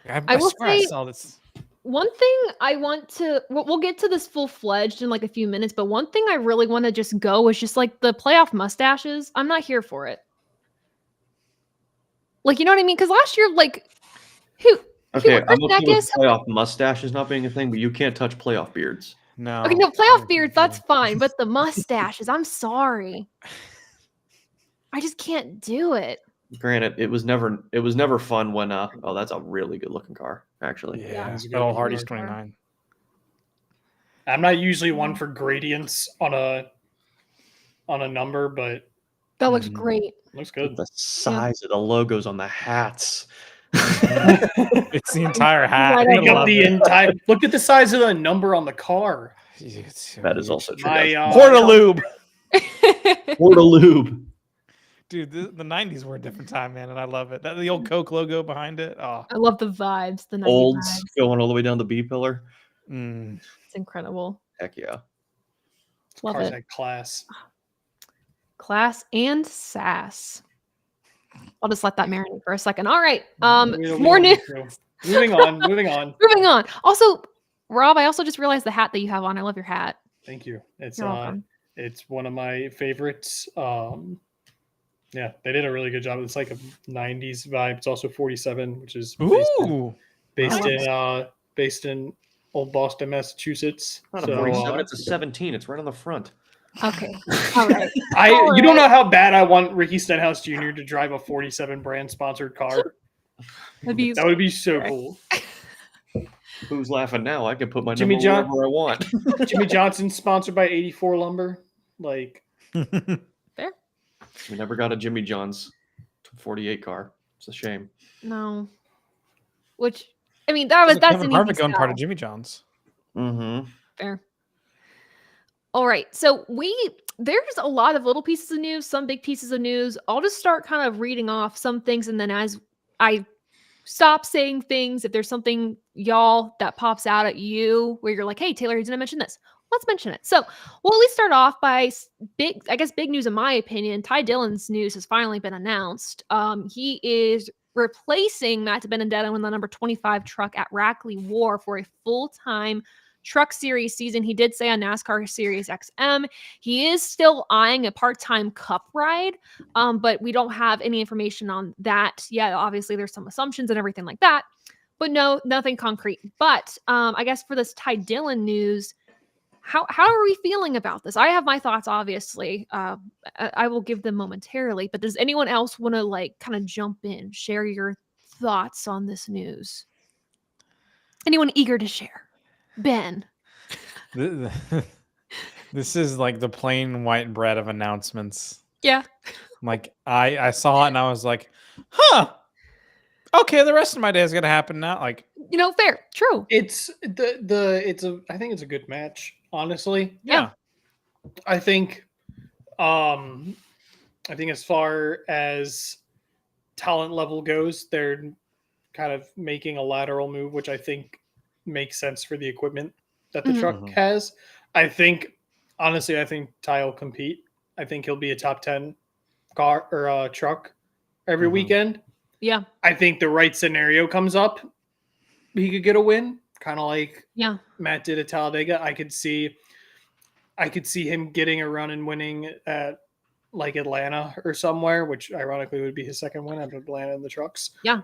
I I will swear I say- saw this. One thing I want to, we'll get to this full-fledged in like a few minutes, but one thing I really want to just go is just like the playoff mustaches. I'm not here for it. Like, you know what I mean? Because last year, like, who? Okay, Chris I'm okay with Neckis- playoff mustaches not being a thing, but you can't touch playoff beards. No. Okay, no, playoff beards, that's fine, but the mustaches, I'm sorry. I just can't do it. Granted, it was never fun when oh, that's a really good looking car, actually. Yeah, It's a that good old looking Hardy's car. 29. I'm not usually one for gradients on a number, but That looks Mhm. great. looks good. The size of the logos on the hats. It's the entire hat. Right I up Take up love the it. entire. Look at the size of the number on the car. It's so That is huge. also true. My Portalube. Portalube. Dude, the 90s were a different time, man, and I love it. The old Coke logo behind it. Oh, I love the vibes, the 90s Olds vibes. going all the way down the B pillar. It's incredible. Heck yeah. Love cars it. had class. Class and sass. I'll just let that marinate for a second. All right. We don't More need news. to. Moving on. Moving on. Moving on. Also, Rob, I also just realized the hat that you have on. I love your hat. Thank you. It's You're welcome. it's one of my favorites. Yeah, they did a really good job. It's like a 90s vibe. It's also 47, which is ooh. based in Old Boston, Massachusetts. Not a So, 47, it's a 17. It's right on the front. Okay. All right. you don't know how bad I want Ricky Stenhouse Jr. to drive a 47 brand sponsored car. That'd be That would be so cool. Who's laughing now? I can put my Jimmy number John- wherever I want. Jimmy Johnson sponsored by 84 Lumber. Like, We never got a Jimmy John's 48 car. It's a shame. no. Which I mean, that's Kevin an Harvick easy owned part sell. of Jimmy John's. Mm-hmm. Fair. All right. So there's a lot of little pieces of news, some big pieces of news. I'll just start kind of reading off some things, and then as I stop saying things, if there's something y'all that pops out at you where you're like, hey, Taylor, you didn't mention this. Let's mention it. So we'll at least start off by big news in my opinion. Ty Dillon's news has finally been announced. He is replacing Matt Benedetto in the number 25 truck at Rackley War for a full-time truck series season. He did say on NASCAR Series XM, he is still eyeing a part-time cup ride, but we don't have any information on that yet. Obviously, there's some assumptions and everything like that, but no, nothing concrete. But I guess for this Ty Dillon news, how are we feeling about this? I have my thoughts, obviously. I will give them momentarily, but does anyone else want to like kind of jump in, share your thoughts on this news? Anyone eager to share? Ben. This is like the plain white bread of announcements. Yeah. Like I saw it and I was like, huh. Okay, the rest of my day is gonna happen now. Like, You know, fair, true. it's I think it's a good match, honestly. yeah. I think as far as talent level goes, they're kind of making a lateral move, which I think makes sense for the equipment that the Mhm. truck has. I think Ty will compete. I think he'll be a top 10 car or truck every Mhm. weekend. Yeah. I think the right scenario comes up, he could get a win, kind of like Yeah. Matt did at Talladega. I could see him getting a run and winning at like Atlanta or somewhere, which ironically would be his second win after Atlanta in the trucks. Yeah.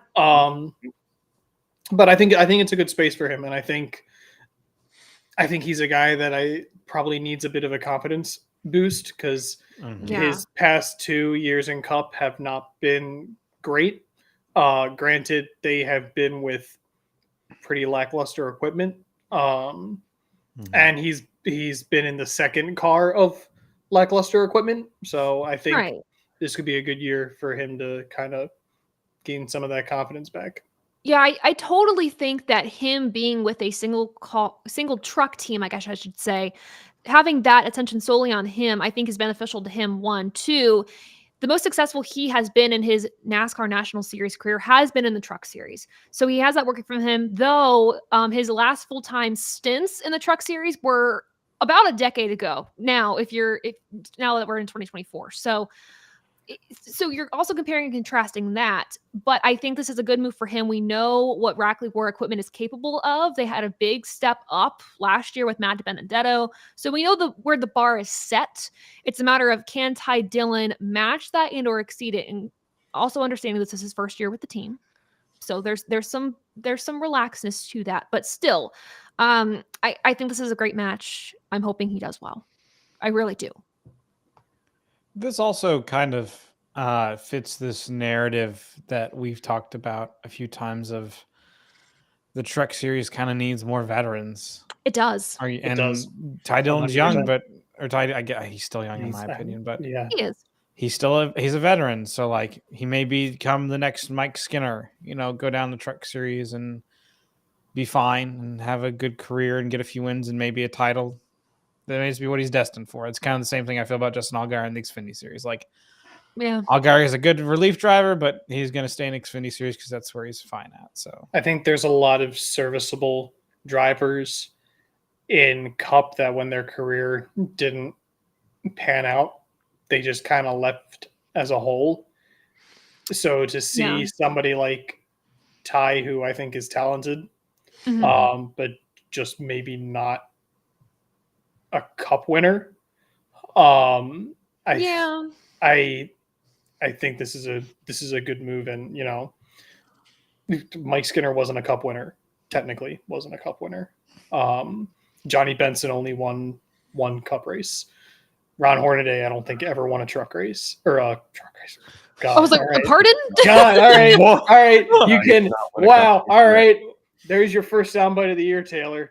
But I think it's a good space for him, and I think he's a guy that I probably needs a bit of a confidence boost because Mhm. Yeah. his past 2 years in Cup have not been great. Granted, they have been with pretty lackluster equipment. Mhm. And he's been in the second car of lackluster equipment. So I think Right. this could be a good year for him to kind of gain some of that confidence back. Yeah, I totally think that him being with a single truck team, I guess I should say, having that attention solely on him, I think is beneficial to him. One, two, the most successful he has been in his NASCAR National Series career has been in the Truck Series. So he has that working for him, though his last full-time stints in the Truck Series were about a decade ago. Now, now that we're in 2024. So you're also comparing and contrasting that, but I think this is a good move for him. We know what Rackley War equipment is capable of. They had a big step up last year with Matt Benedetto, so we know where the bar is set. It's a matter of can Ty Dillon match that and or exceed it, and also understanding this is his first year with the team, so there's some relaxedness to that, but still, I think this is a great match. I'm hoping he does well. I really do. This also kind of fits this narrative that we've talked about a few times of the Truck Series kind of needs more veterans. It does. It does. Ty Dillon's young, 100%. he's still young in my opinion, but yeah, He is. he's a veteran. So like he may become the next Mike Skinner, go down the Truck Series and be fine and have a good career and get a few wins and maybe a title. That may be what he's destined for. It's kind of the same thing I feel about Justin Allgaier in the Xfinity Series. Like, Yeah. Allgaier is a good relief driver, but he's going to stay in Xfinity Series because that's where he's fine at. So I think there's a lot of serviceable drivers in Cup that when their career didn't pan out, they just kind of left as a whole. So to see somebody like Ty, who I think is talented, but just maybe not a Cup winner. I think this is a good move, and Mike Skinner wasn't a Cup winner. Technically, wasn't a Cup winner. Johnny Benson only won one Cup race. Ron Hornaday, I don't think ever won a truck race or a truck race. God, I was like, pardon? God, all right, all right. You can. Wow, all right. There's your first soundbite of the year, Taylor.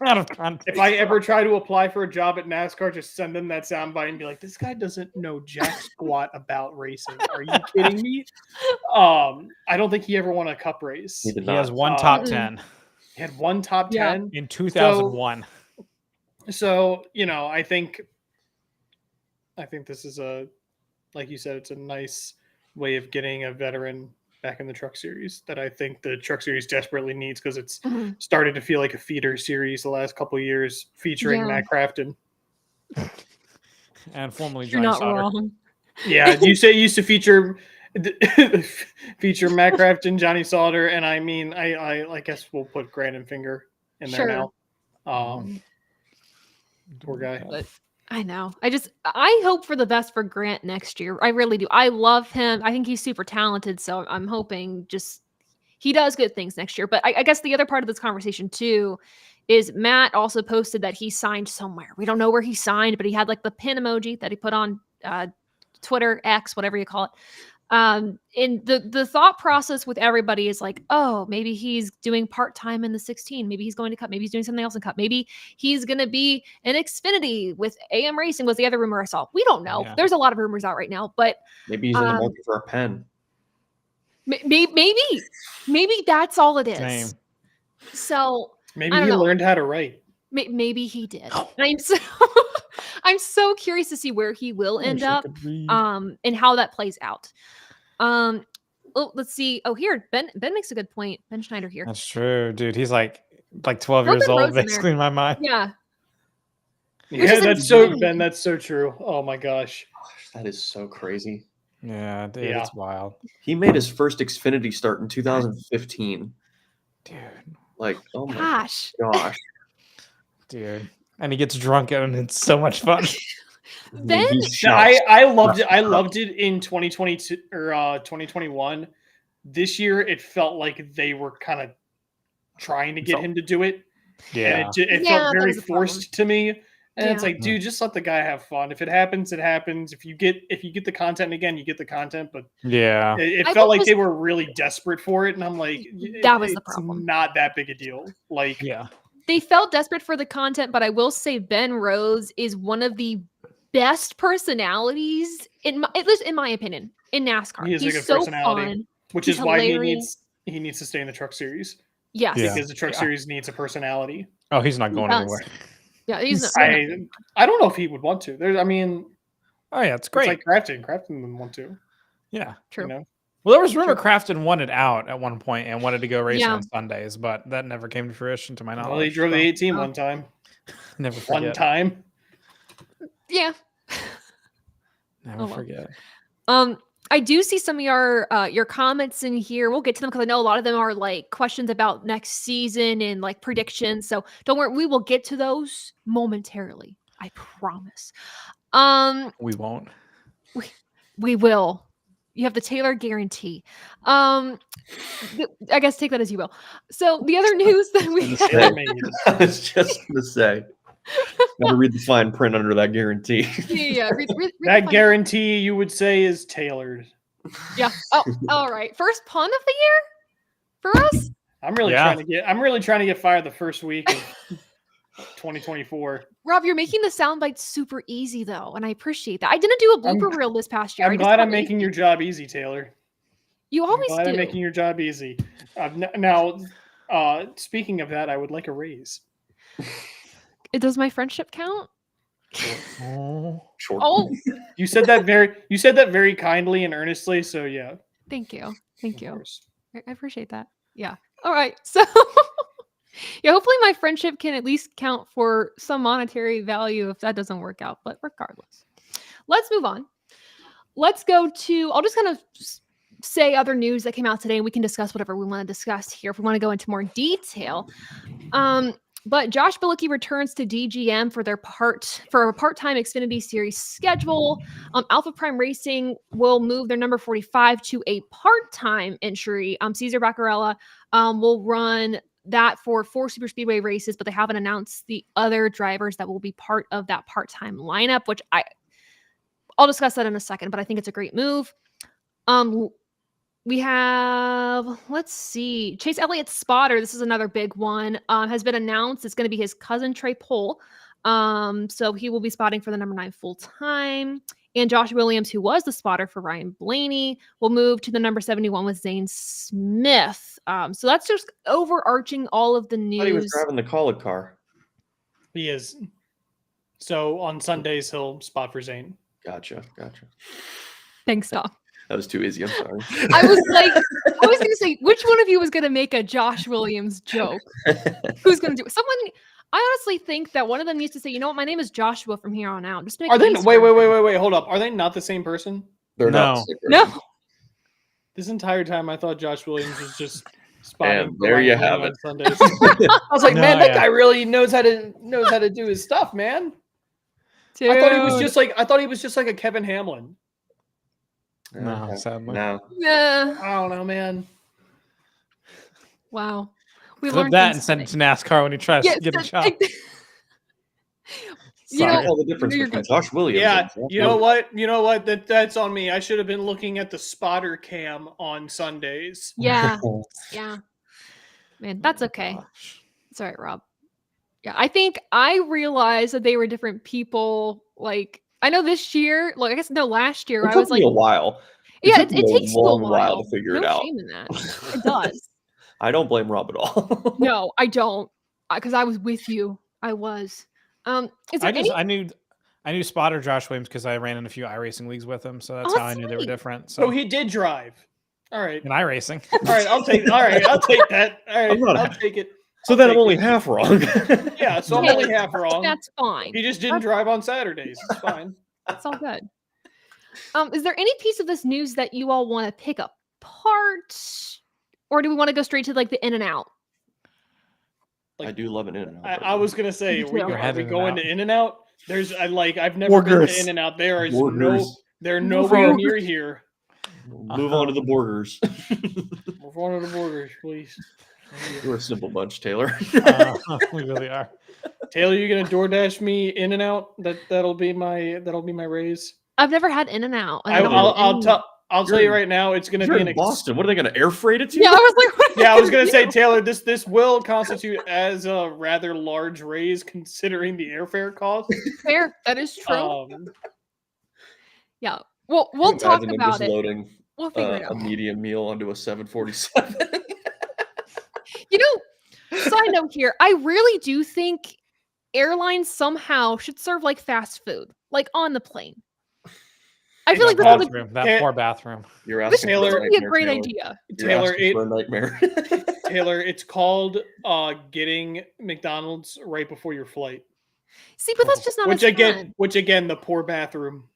If I ever try to apply for a job at NASCAR, just send them that soundbite and be like, "This guy doesn't know jack squat about racing. Are you kidding me?" I don't think he ever won a Cup race. He has one top 10. He had one top 10 in 2001. So I think this is like you said, it's a nice way of getting a veteran back in the Truck Series that I think the Truck Series desperately needs, because it's started to feel like a feeder series the last couple of years featuring Matt Crafton. And formerly You're Johnny not Sauter. wrong. Yeah, you say it used to feature Matt Crafton, Johnny Sauter, and I guess we'll put Grandin Finger in there now. Poor guy. But I know. I hope for the best for Grant next year. I really do. I love him. I think he's super talented. So I'm hoping he does good things next year. But I guess the other part of this conversation too is Matt also posted that he signed somewhere. We don't know where he signed, but he had like the pin emoji that he put on Twitter, X, whatever you call it. And the thought process with everybody is like, oh, maybe he's doing part-time in the 16. Maybe he's going to Cup. Maybe he's doing something else in Cup. Maybe he's going to be in Xfinity with AM Racing was the other rumor I saw. We don't know. Yeah. There's a lot of rumors out right now, but maybe he's in the market for a pen. Maybe that's all it is. Same. So maybe he learned how to write. Maybe he did. I'm so curious to see where he will end up, and how that plays out. Let's see. Oh, here Ben makes a good point. Ben Schneider here. That's true, dude. He's like 12 years old, basically, in my mind. Yeah. Yeah, that's so Ben. That's so true. Oh my gosh, that is so crazy. Yeah, dude, it's wild. He made his first Xfinity start in 2015. Dude, like, oh my gosh, dude. And he gets drunk and it's so much fun. Ben, I loved it. I loved it in 2022 or 2021. This year, it felt like they were kind of trying to get him to do it. Yeah, and it felt very forced to me. And it's like, dude, just let the guy have fun. If it happens, it happens. If you get the content again, you get the content. But yeah, it felt like they were really desperate for it, and I'm like, that was the problem. Not that big a deal. Like, yeah. They felt desperate for the content, but I will say Ben Rose is one of the best personalities at least in my opinion, in NASCAR. He's a good so personality, fun. Which is why he needs to stay in the Truck Series. Yes. Because the Truck Series needs a personality. Oh, he's not going anywhere. Yeah, he's not. I don't know if he would want to. Oh yeah, it's great. It's like Crafton. Crafton want to. Yeah. True. You know? Well, there was rumor Sure. Crafton wanted out at one point and wanted to go racing Yeah. on Sundays, but that never came to fruition to my knowledge. Well, he drove the 18 one time. Never One forget. time. Yeah. Never well. forget. I do see some of your comments in here. We'll get to them because I know a lot of them are like questions about next season and like predictions. So don't worry, we will get to those momentarily. I promise. We won't. We will. You have the Taylor guarantee. I guess take that as you will. So the other news that we have, Taylor made. I was just going to say. Got to read the fine print under that guarantee. yeah, read That the guarantee you would say is tailored. yeah. Oh, all right. First pun of the year for us. I'm really Yeah. trying to get fired the first week of 2024. Rob, you're making the sound bites super easy though, and I appreciate that. I didn't do a blooper reel this past year. I'm I just glad thought I'm making your job easy, Taylor. You always I'm glad do. I'm making your job easy. Now, speaking of that, I would like a raise. Does my friendship count? Oh. Short. Oh, You said that very kindly and earnestly. So yeah, thank you. Thank of you. course. I appreciate that. Yeah. All right. So yeah, hopefully my friendship can at least count for some monetary value if that doesn't work out. But regardless, let's move on. Let's go to, I'll just kind of say other news that came out today and we can discuss whatever we want to discuss here if we want to go into more detail. But Josh Bilicki returns to DGM for a part-time Xfinity Series schedule. Alpha Prime Racing will move their number 45 to a part-time entry. Cesar Baccarella will run that for 4 super speedway races, but they haven't announced the other drivers that will be part of that part-time lineup, which I'll discuss that in a second, but I think it's a great move. We have, let's see, Chase Elliott's spotter. This is another big one. Has been announced. It's going to be his cousin Trey Pohl. So he will be spotting for the number 9 full time. And Josh Williams, who was the spotter for Ryan Blaney, will move to the number 71 with Zane Smith. So that's just overarching all of the news. I thought he was driving the call-it car. He is. So on Sundays he'll spot for Zane. Gotcha. Thanks, Tom. That was too easy. I'm sorry. I was going to say, which one of you was going to make a Josh Williams joke? Who's going to do it? Someone, I honestly think that one of them needs to say, you know what, my name is Joshua from here on out. Just to make Are it they? easier. Wait. Hold up. Are they not the same person? They're No. not. No. This entire time I thought Josh Williams was just spotting. And for there Ryan you Blaney have on it. Sundays. I was like, No, man, that yeah. guy really knows how to do his stuff, man. Dude. I thought he was just like a Kevin Hamlin. No, sadly. No. Nah. I don't know, man. Wow. We Flip learned that and things send it today. to NASCAR when he tries to get a job. You I know, tell the difference you're between good. Josh Williams. Yeah, and Josh you know Williams. what? You know what? That's on me. I should have been looking at the spotter cam on Sundays. Yeah. Yeah. Man, that's okay. It's all right, Rob. Yeah, I think I realized that they were different people. Like, I know this year, like, I guess no, last year, It I took was me like, a while. yeah, took it me takes you a long while to figure no it out. shame in that. It does. I don't blame Rob at all. No, I don't, because I was with you. I was. Is there any? I knew spotter Josh Williams because I ran in a few iRacing leagues with him, so that's Oh, how I knew they were sweet. different. So So he did drive. All right. in iRacing, All right, I'll take that. All right, I'm not I'll happy. take it. So then I'm only half wrong. Yeah, so I'm Yeah, only half wrong. That's fine. He just didn't drive on Saturdays. It's fine. It's all good. Is there any piece of this news that you all want to pick apart, or do we want to go straight to like the in and out? I do love an in-and-out. I was gonna say, Me too. are we In-N-Out. going to In-N-Out? I've never been Burgers. to In-N-Out. There is Burgers. they're nowhere near here. Move on to the burgers. Move on to the burgers, please. We're a simple bunch, Taylor. we really are. Taylor, you gonna DoorDash me In-N-Out? That'll be my raise. I've never had In and Out. I'll tell you right now, it's gonna You're be in an Boston. What are they going to air freight it to? Yeah, I was like, what are Yeah, I you was gonna do? say, Taylor, this will constitute as a rather large raise considering the airfare cost. Fair. That is true. Yeah. Well, we'll Can you talk imagine them about just it. loading We'll figure it a out. medium meal onto a 747. You know, side note here, I really do think airlines somehow should serve like fast food, like on the plane. I feel like this called- is bathroom. That Can't- poor bathroom. You're this asking Taylor- for would be a nightmare, great Taylor. idea. You're Taylor, asking it, for a nightmare. Taylor, it's called getting McDonald's right before your flight. See, but that's just not Which as again, fun. the poor bathroom.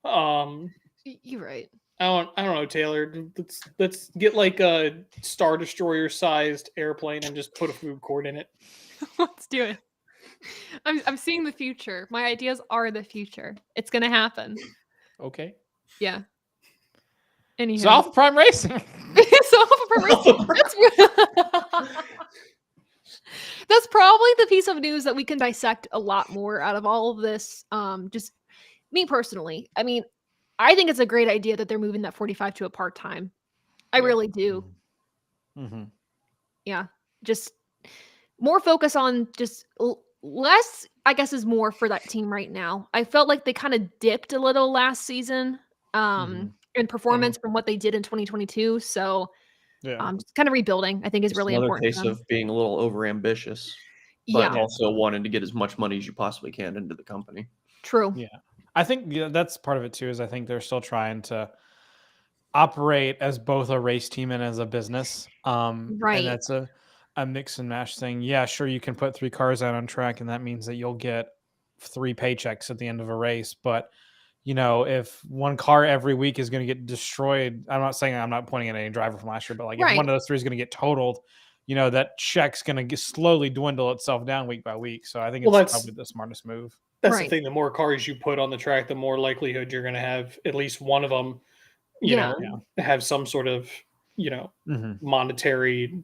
You're right. I don't know, Taylor. Let's get like a Star Destroyer sized airplane and just put a food court in it. Let's do it. I'm seeing the future. My ideas are the future. It's gonna happen. Okay. Yeah. Anyhow. So Alpha Prime Racing. So Alpha Prime Racing. That's probably the piece of news that we can dissect a lot more out of all of this. Just me personally. I mean, I think it's a great idea that they're moving that 45 to a part-time. I really do. Mm-hmm. Yeah. Just more focus on just less, I guess, is more for that team right now. I felt like they kind of dipped a little last season in performance from what they did in 2022. So Yeah. just kind of rebuilding, I think, is It's really another important. case for them. of being a little overambitious, but Yeah, also wanting to get as much money as you possibly can into the company. true. Yeah. I think that's part of it too. Is I think they're still trying to operate as both a race team and as a business. Right. And that's a mix and match thing. Yeah, sure, you can put 3 cars out on track, and that means that you'll get 3 paychecks at the end of a race. But if one car every week is going to get destroyed, I'm not saying I'm not pointing at any driver from last year, but like if one of those 3 is going to get totaled, that check's going to slowly dwindle itself down week by week. So I think it's probably the smartest move. That's Right. the thing. The more cars you put on the track, the more likelihood you're going to have at least one of them, have some sort of, monetary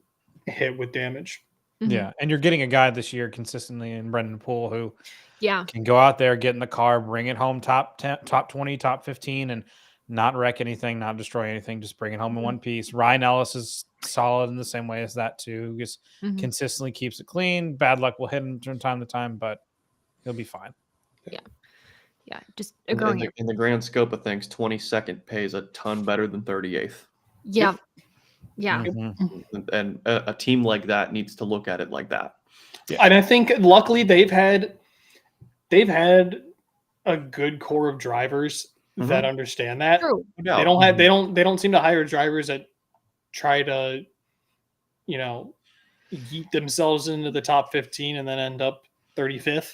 hit with damage. Mhm. Yeah, and you're getting a guy this year consistently in Brendan Poole who Yeah. can go out there, get in the car, bring it home top 10, top 20, top 15, and not wreck anything, not destroy anything, just bring it home in one piece. Ryan Ellis is solid in the same way as that too. Just consistently keeps it clean. Bad luck will hit him from time to time, but he'll be fine. Yeah. Just In agreeing. the grand scope of things, 22nd pays a ton better than 38th. Yeah. Yeah. Mhm. And a team like that needs to look at it like that. Yeah. And I think luckily they've had a good core of drivers that understand that. True. They don't seem to hire drivers that try to, yeet themselves into the top 15 and then end up 35th.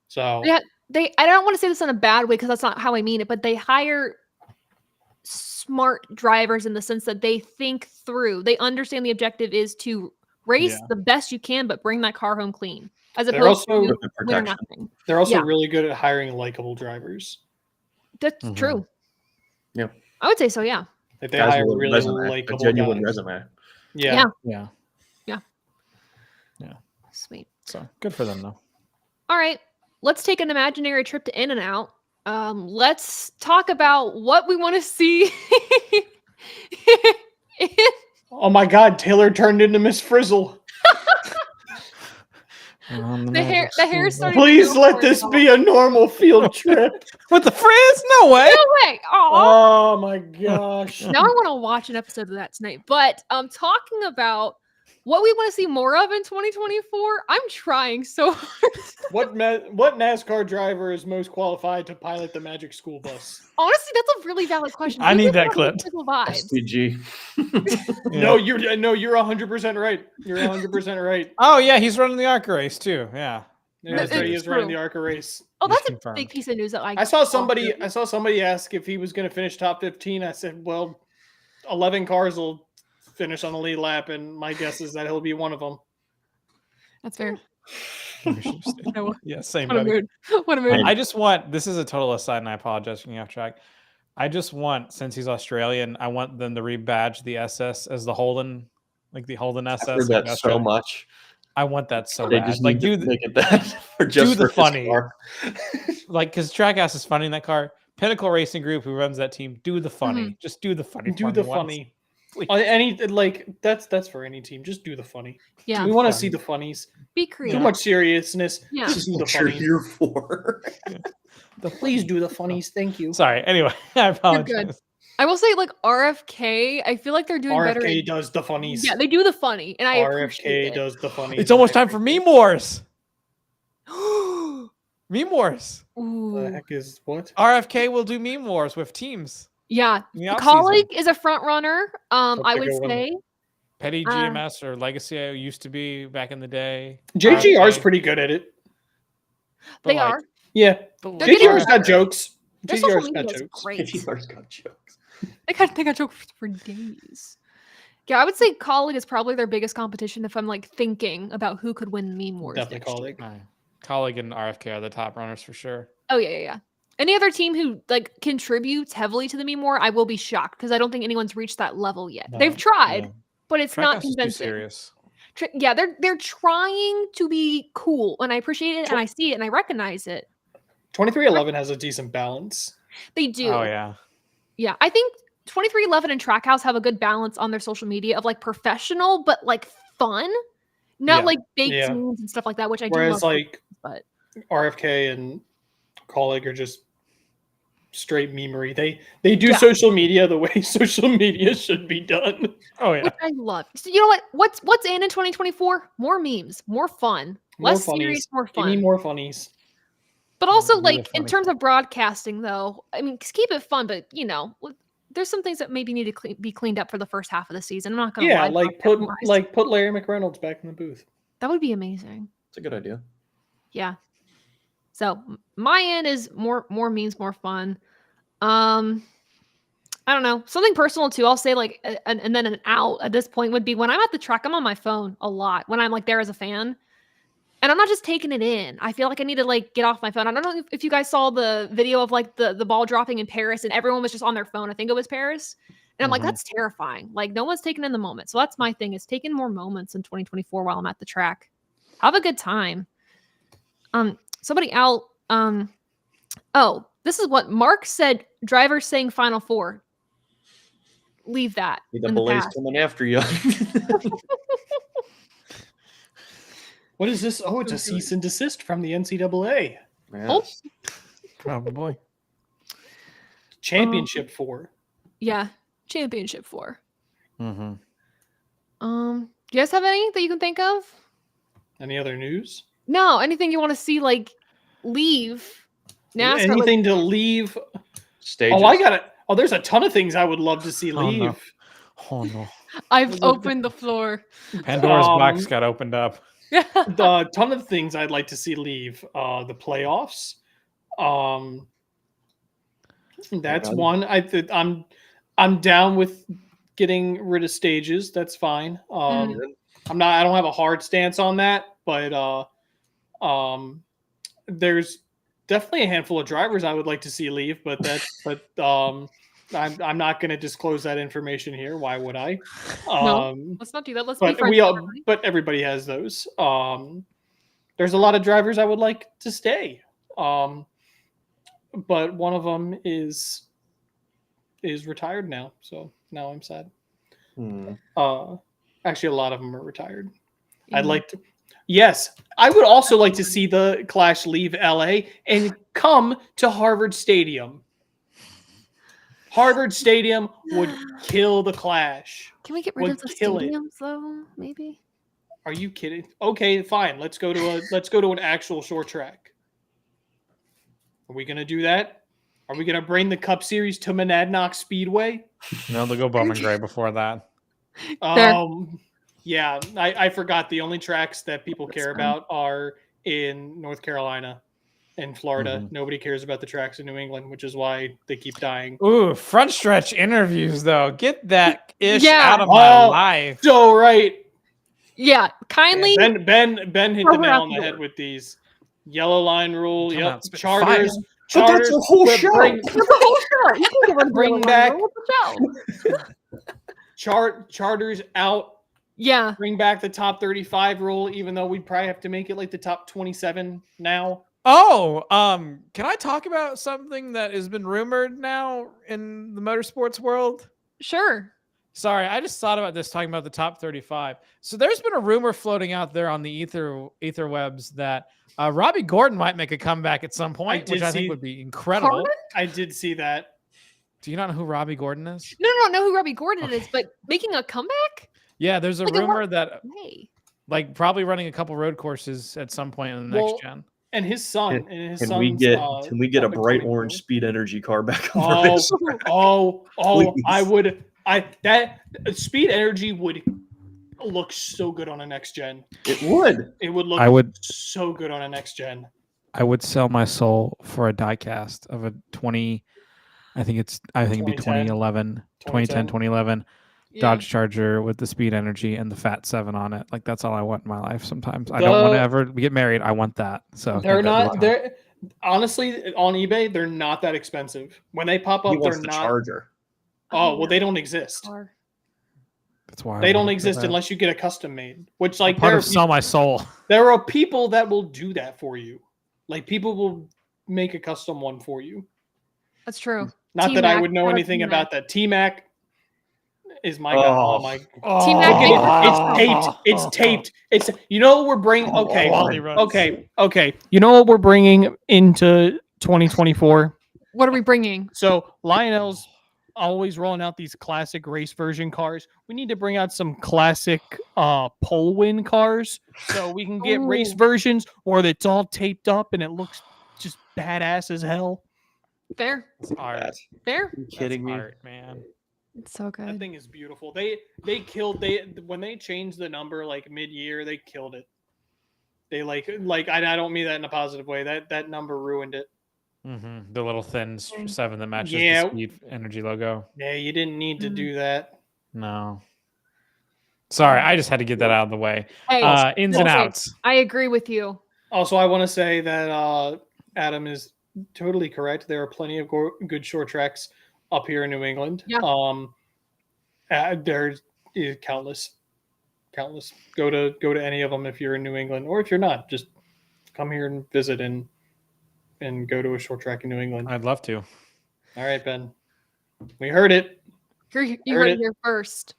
So Yeah, I don't want to say this in a bad way because that's not how I mean it, but they hire smart drivers in the sense that they think through. They understand the objective is to race the best you can, but bring that car home clean, as They're opposed also- to win or nothing. they're also Yeah. really good at hiring likable drivers. That's true. Yeah. I would say so. Yeah. Like they Guys hire with a really resume, likable a genuine guys. resume. Yeah. Yeah. Sweet. So good for them though. All right. Let's take an imaginary trip to In and Out. Let's talk about what we want to see. Oh my God, Taylor turned into Miss Frizzle. The hair is starting. Please let this be a normal field trip. With the frizz? No way. No way. Aw. Oh my gosh. Now I want to watch an episode of that tonight. But talking about what we want to see more of in 2024, I'm trying so hard. What NASCAR driver is most qualified to pilot the Magic School Bus? Honestly, that's a really valid question. I Who need gives that off clip. physical vibes? STG. No, you're 100% right. You're 100% right. Oh yeah, he's running the ARCA race too. Yeah. Yeah, that's right. He is It's running true. the ARCA race. Oh, that's a confirmed. big piece of news that I saw somebody ask if he was going to finish top 15. I said, well, 11 cars will finish on the lead lap, and my guess is that he'll be one of them. That's fair. Yeah, same. What a Buddy. mood. What a mood. I just want, this is a total aside, and I apologize for getting off track. I just want, since he's Australian, I want them to rebadge the SS as the Holden, like the Holden SS. I've heard that like so much. I want that so They bad. just Like, need to make it that for just do the for his funny. car. Like, because Trackhouse is funny in that car. Pinnacle Racing Group, who runs that team, do the funny. Just do the funny. Do for the me once. funny. Please. That's for any team. Just do the funny. Yeah. We want to Funny. see the funnies. Be Too creative. much seriousness. Yeah. Just do the What you're funny. here for. Please do the funnies. Thank you. Sorry. Anyway, I apologize. good. I will say, like, RFK, I feel like they're doing better. RFK does the funnies. Yeah, they do the funny, and I appreciate RFK it. does the funnies. It's almost time for meme wars. Meme Wars. The Ooh. heck is what? RFK will do Meme Wars with teams. Yeah. In the off Colleague season. is a front runner. I That's a would good one. say. Petty GMS or Legacy used to be back in the day. JGR's RFK, pretty good at it. but, They like, are. Yeah, but, They're like, getting JGR's got jokes. Their social JGR's got media is jokes. great. JGR's got jokes. They got jokes for days. Yeah, I would say Colleague is probably their biggest competition if I'm like thinking about who could win Meme Wars. Definitely next year. Colleague. Colleague and RFK are the top runners for sure. Oh yeah. Any other team who like contributes heavily to the Meme War, I will be shocked because I don't think anyone's reached that level yet. No. They've tried, Yeah. but it's not Trackhouse is too convincing. serious. Yeah, they're trying to be cool, and I appreciate it, and I see it, and I recognize it. 2311 has a decent balance. They do. Oh yeah. Yeah, I think 2311 and Trackhouse have a good balance on their social media of like professional, but like fun, not Yeah. like baked Yeah. memes and stuff like that, which I do Whereas love. like But RFK and Colleague are just straight memery. They do Yeah. social media the way social media should be done. Oh yeah. which I love. So you know what? What's in 2024? More memes, more fun, More less funnies. serious, more Give me fun. more funnies. But also, Give me the like in funny terms stuff. of broadcasting, though, I mean, keep it fun. But there's some things that maybe need to be cleaned up for the first half of the season. I'm not gonna Yeah, lie. like broadcasting-wise. put Larry McReynolds back in the booth. That would be amazing. It's a good idea. Yeah. So my end is more memes, more fun. I don't know, something personal too. I'll say like, and then an out at this point would be when I'm at the track. I'm on my phone a lot when I'm like there as a fan, and I'm not just taking it in. I feel like I need to like get off my phone. I don't know if you guys saw the video of like the ball dropping in Paris, and everyone was just on their phone. I think it was Paris, and I'm like, that's terrifying. Like no one's taking in the moment. So that's my thing, is taking more moments in 2024 while I'm at the track. Have a good time. Somebody out. Oh, this is what Mark said. Drivers saying Final Four. Leave that. The in the belay's past. coming after you. What is this? Oh, it's a cease and desist from the NCAA. Yes. Probably. Championship 4. Yeah, championship 4. Mm-hmm. Do you guys have any that you can think of? Any other news? No, anything you want to see like leave NASCAR? Anything to leave? Stages. Oh, I got it. Oh, there's a ton of things I would love to see Oh, leave. no. Oh no. I've opened the floor. Pandora's box got opened up. The ton of things I'd like to see leave. The playoffs. That's one. I'm down with getting rid of stages. That's fine. I don't have a hard stance on that, but there's definitely a handful of drivers I would like to see leave, but I'm not going to disclose that information here. Why would I? No, let's not do that. Let's be But friends. but everybody has those. There's a lot of drivers I would like to stay. But one of them is retired now, so now I'm sad. Actually, a lot of them are retired. I'd like to. Yes, I would also like to see the Clash leave LA and come to Harvard Stadium. Harvard Stadium would kill the Clash. Can we get rid of the kill it. stadiums though? Maybe. Are you kidding? Okay, fine. Let's go to an actual short track. Are we gonna do that? Are we gonna bring the Cup Series to Monadnock Speedway? No, they'll go Bowman Gray before that. Yeah, I forgot. The only tracks that people care fine. about are in North Carolina and Florida. Nobody cares about the tracks in New England, which is why they keep dying. Ooh, front stretch interviews though. Get that ish Yeah. out of my life. So right. Yeah, kindly. Ben hit the Throw her nail out on the the door. head with these yellow line rule. Come Yep, on, spit charters. fire. But that's the whole show. Bring, That's the whole show. You can get rid of Bring the back- rule of the show. charters out. Yeah. Bring back the top 35 rule, even though we'd probably have to make it like the top 27 now. Oh, can I talk about something that has been rumored now in the motorsports world? Sure. Sorry, I just thought about this talking about the top 35. So there's been a rumor floating out there on the ether webs that Robbie Gordon might make a comeback at some point, which I think would be incredible. Carmen? I did see that. Do you not know who Robbie Gordon is? No, know who Robbie Gordon is, but making a comeback? Yeah, there's a Like, in rumor what that way? like probably running a couple road courses at some point in the next gen. and his son. Can, And his can son's, we get can we get a up and bright coming orange too. speed energy car back on Oh, race? I Please. would. That speed energy would look so good on a next gen. It would. It would look I would so good on a next gen. I would sell my soul for a diecast of a 20. I think it'd be 2010. 2011, 2010, 2011 Yeah. Dodge Charger with the speed energy and the Fat 7 on it. Like that's all I want in my life. Sometimes I don't want to ever get married. I want that. So They're thank you, not. Tom. They're honestly on eBay. They're not that expensive. When they pop He up, they're wants the not. Charger. Oh well, they don't exist. Car. That's why I They don't want it so exist bad. unless you get a custom made. Which I'm like part of sell my soul. there are people that will do that for you. Like people will make a custom one for you. That's true. Not that I T-Mac, would know shout out anything T-Mac. about that. T-Mac is my guy. Oh my! T-Mac, It's taped. It's you know what we're bringing. Okay, Quality runs. okay. You know what we're bringing into 2024. What are we bringing? So Lionel's always rolling out these classic race version cars. We need to bring out some classic pole win cars so we can get race Ooh. versions where it's all taped up and it looks just badass as hell. Fair. It's art. Fair. Are you kidding me? Art, man. It's so That good. thing is beautiful. They killed when they changed the number like mid-year, they killed it. They like I don't mean that in a positive way. That number ruined it. Mm-hmm. The little thin 7 that matches Yeah. the speed energy logo. Yeah, you didn't need to Mhm. do that. No. Sorry, I just had to get that out of the way. Hey, Ins and okay, outs. I agree with you. Also, I want to say that Adam is totally correct. There are plenty of good short tracks up here in New England. Yeah. There's countless. Go to any of them if you're in New England, or if you're not, just come here and visit and go to a short track in New England. I'd love to. All right, Ben. We heard it. You Heard heard it. it here first.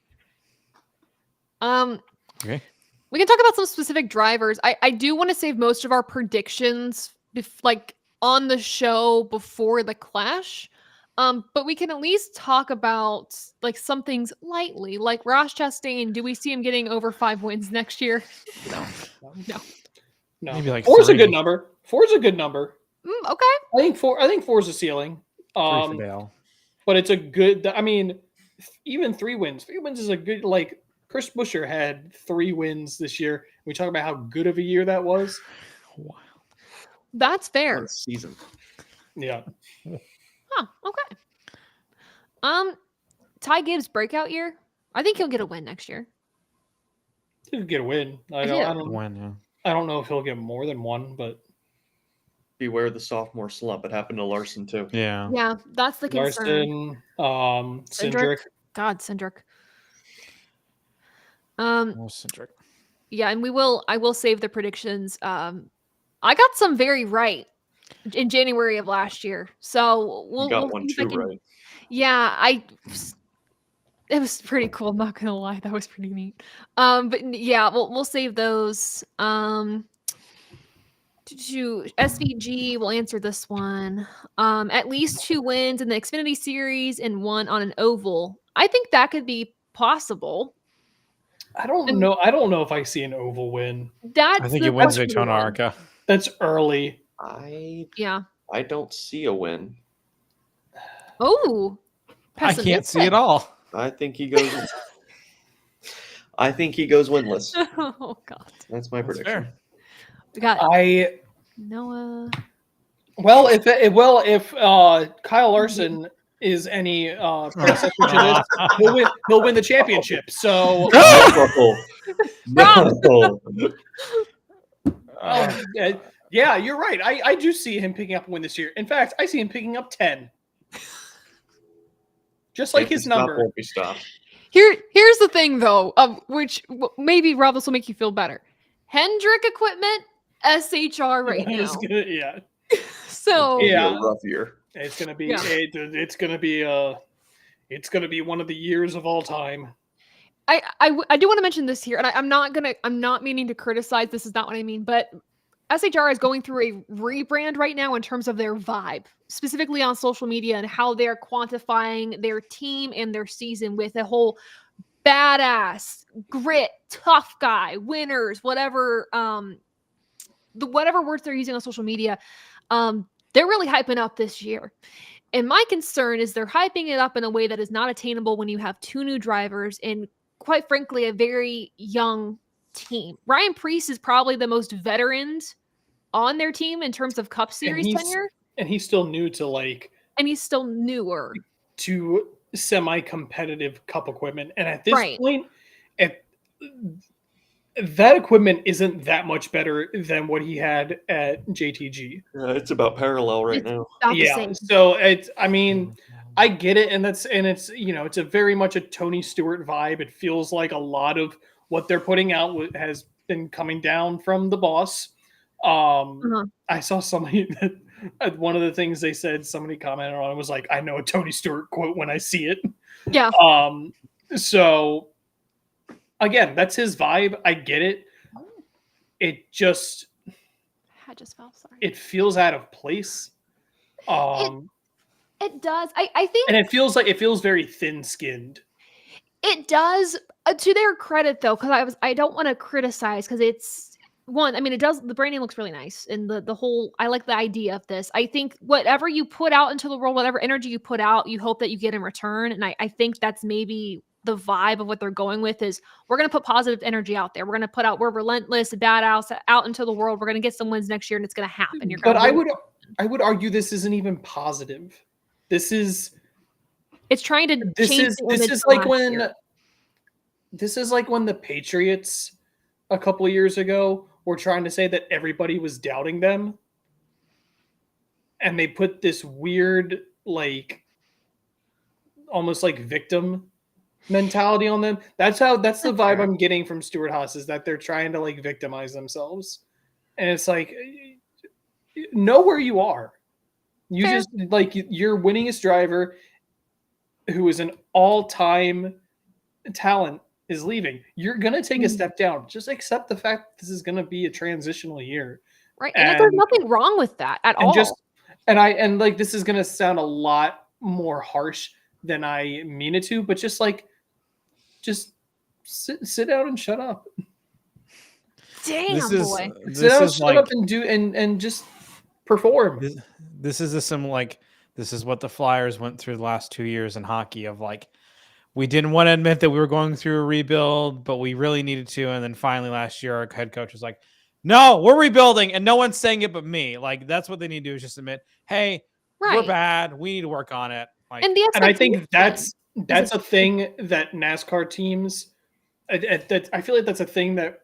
Okay. We can talk about some specific drivers. I do want to save most of our predictions like on the show before the clash. But we can at least talk about like some things lightly, like Ross Chastain. Do we see him getting over 5 wins next year? No. Maybe like Four's a 3. good number. Four's a good number. Okay. I think four's a ceiling. 3 for Dale. But it's a good. I mean, even 3 wins. 3 wins is a good. Like Chris Buescher had 3 wins this year. We talk about how good of a year that was. Wow. That's fair. What a season. Yeah. Huh, okay. Ty Gibbs breakout year. I think he'll get a win next year. He could get a win. I Yeah. don't When, I don't know if he'll get more than one, but Beware the sophomore slump. It happened to Larson too. yeah. Yeah, that's the concern. Larson, Cindric. God, Cindric. Well, Cindric. Yeah, and I will save the predictions. I got some very right in January of last year. So You we'll got one see if I too, can- right? Yeah, it was pretty cool, I'm not gonna lie. That was pretty neat. But yeah, we'll save those. SVG will answer this one. At least 2 wins in the Xfinity Series and 1 on an oval. I think that could be possible. I don't know. I don't know if I see an oval win. That's I think the he wins questionable Daytona one. Arca. That's early. Yeah. I don't see a win. Oh, I can't see it all. I think he goes. I think he goes winless. Oh God. That's my That's prediction. fair. We got I Noah. if Kyle Larson is any predecessor to this, he'll win the championship. So No. yeah, you're right. I do see him picking up a win this year. In fact, I see him picking up 10. Just like his number. Won't be stopped. Here's the thing though, which maybe Rob, this will make you feel better. Hendrick equipment, SHR right now. Yeah. So It'll be Yeah. a rough year. It's gonna be Yeah. it's gonna be one of the years of all time. I do want to mention this here, and I'm not meaning to criticize. This is not what I mean, but SHR is going through a rebrand right now in terms of their vibe, specifically on social media and how they're quantifying their team and their season with a whole badass, grit, tough guy, winners, whatever whatever words they're using on social media, they're really hyping up this year. And my concern is they're hyping it up in a way that is not attainable when you have 2 new drivers and, quite frankly, a very young team. Ryan Preece is probably the most veterans on their team in terms of Cup Series tenure. And he's still new to and he's still newer to semi-competitive Cup equipment. And at this point, that equipment isn't that much better than what he had at JTG. Yeah, it's about parallel right now. Yeah, so I get it, and it's it's a very much a Tony Stewart vibe. It feels like a lot of what they're putting out has been coming down from the boss. I saw somebody that one of the things they said, somebody commented on it was like, "I know a Tony Stewart quote when I see it." Yeah. So again, that's his vibe. I get it. It just fell. Sorry. It feels out of place. It does. I think, and it feels very thin-skinned. It does. To their credit, though, because I don't want to criticize, because it's one. I mean, it does. The branding looks really nice, and the whole. I like the idea of this. I think whatever you put out into the world, whatever energy you put out, you hope that you get in return. And I think that's maybe the vibe of what they're going with is we're going to put positive energy out there. We're going to put out, we're relentless, badass out into the world. We're going to get some wins next year, and it's going to happen. But I would argue this isn't even positive. It's trying to change. This is like when the Patriots a couple of years ago were trying to say that everybody was doubting them, and they put this weird, like, almost like victim mentality on them. That's the vibe I'm getting from Stewart-Haas, is that they're trying to like victimize themselves, and it's like, know where you are. You just like your winningest driver, who is an all-time talent, is leaving. You're gonna take a step down. Just accept the fact this is gonna be a transitional year, right? And there's nothing wrong with that at all. And like, this is gonna sound a lot more harsh than I mean it to, but just sit down and shut up. Damn, boy. Sit down, shut up, and do and just perform. This is what the Flyers went through the last 2 years in hockey, of like, we didn't want to admit that we were going through a rebuild, but we really needed to. And then finally last year, our head coach was like, no, we're rebuilding, and no one's saying it but me. Like, that's what they need to do, is just admit, hey, we're bad. We need to work on it. Like, and I think that's a thing that NASCAR teams, I feel like that's a thing that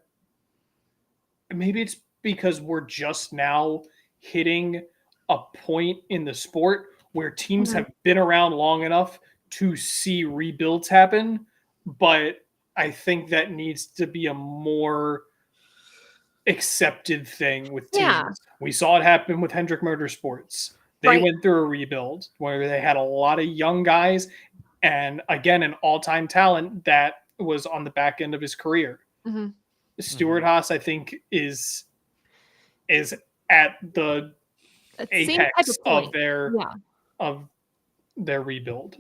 maybe it's because we're just now hitting a point in the sport where teams have been around long enough to see rebuilds happen. But I think that needs to be a more accepted thing with teams. Yeah. We saw it happen with Hendrick Motorsports. They went through a rebuild where they had a lot of young guys, and again, an all-time talent that was on the back end of his career. Stewart-Haas, I think, is at the apex of their rebuild.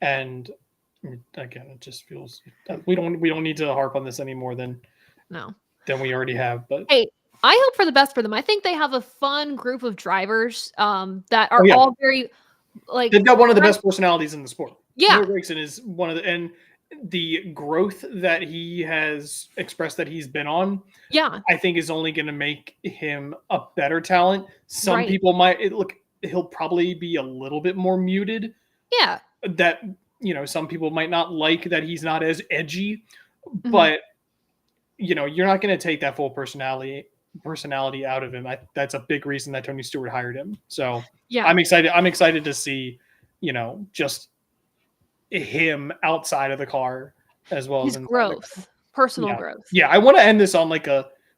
And again, it just feels we don't need to harp on this any more than we already have. But hey, I hope for the best for them. I think they have a fun group of drivers that are all very, like, they've got one of the best personalities in the sport. Yeah, Ericsson is one of the, and the growth that he has expressed that he's been on, I think is only going to make him a better talent. Some people he'll probably be a little bit more muted. Yeah, that some people might not like that he's not as edgy, but you're not going to take that full personality out of him. That's a big reason that Tony Stewart hired him. So I'm excited to see, just him outside of the car as well as growth, personal growth. Yeah. I want to end this on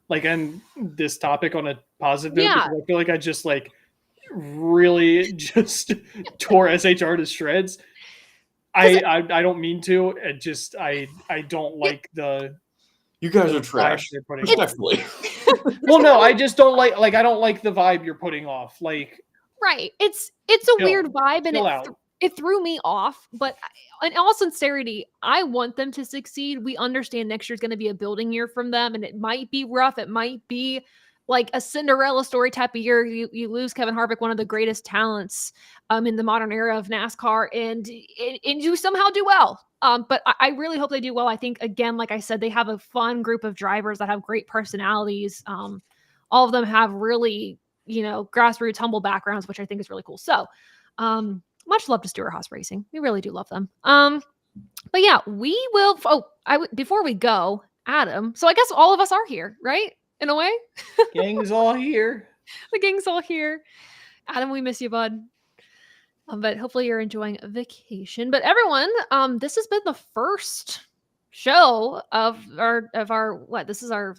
end this topic on a positive note, because I feel like I just really just tore SHR to shreds. I don't mean to. I don't like the. You guys are trash. Respectfully. Well, no, I just don't like. I don't like the vibe you're putting off. Like, it's a weird vibe, and it threw me off. But in all sincerity, I want them to succeed. We understand next year's going to be a building year from them, and it might be rough. It might be like a Cinderella story type of year. You lose Kevin Harvick, one of the greatest talents in the modern era of NASCAR, and you somehow do well. But I really hope they do well. I think, again, like I said, they have a fun group of drivers that have great personalities. All of them have really, grassroots, humble backgrounds, which I think is really cool. So much love to Stewart-Haas Racing. We really do love them. But yeah, we will. Before we go, Adam. So I guess all of us are here, right? In a way. Gang's all here. The gang's all here. Adam, we miss you, bud. But hopefully you're enjoying a vacation. But everyone, this has been the first show of our what? This is our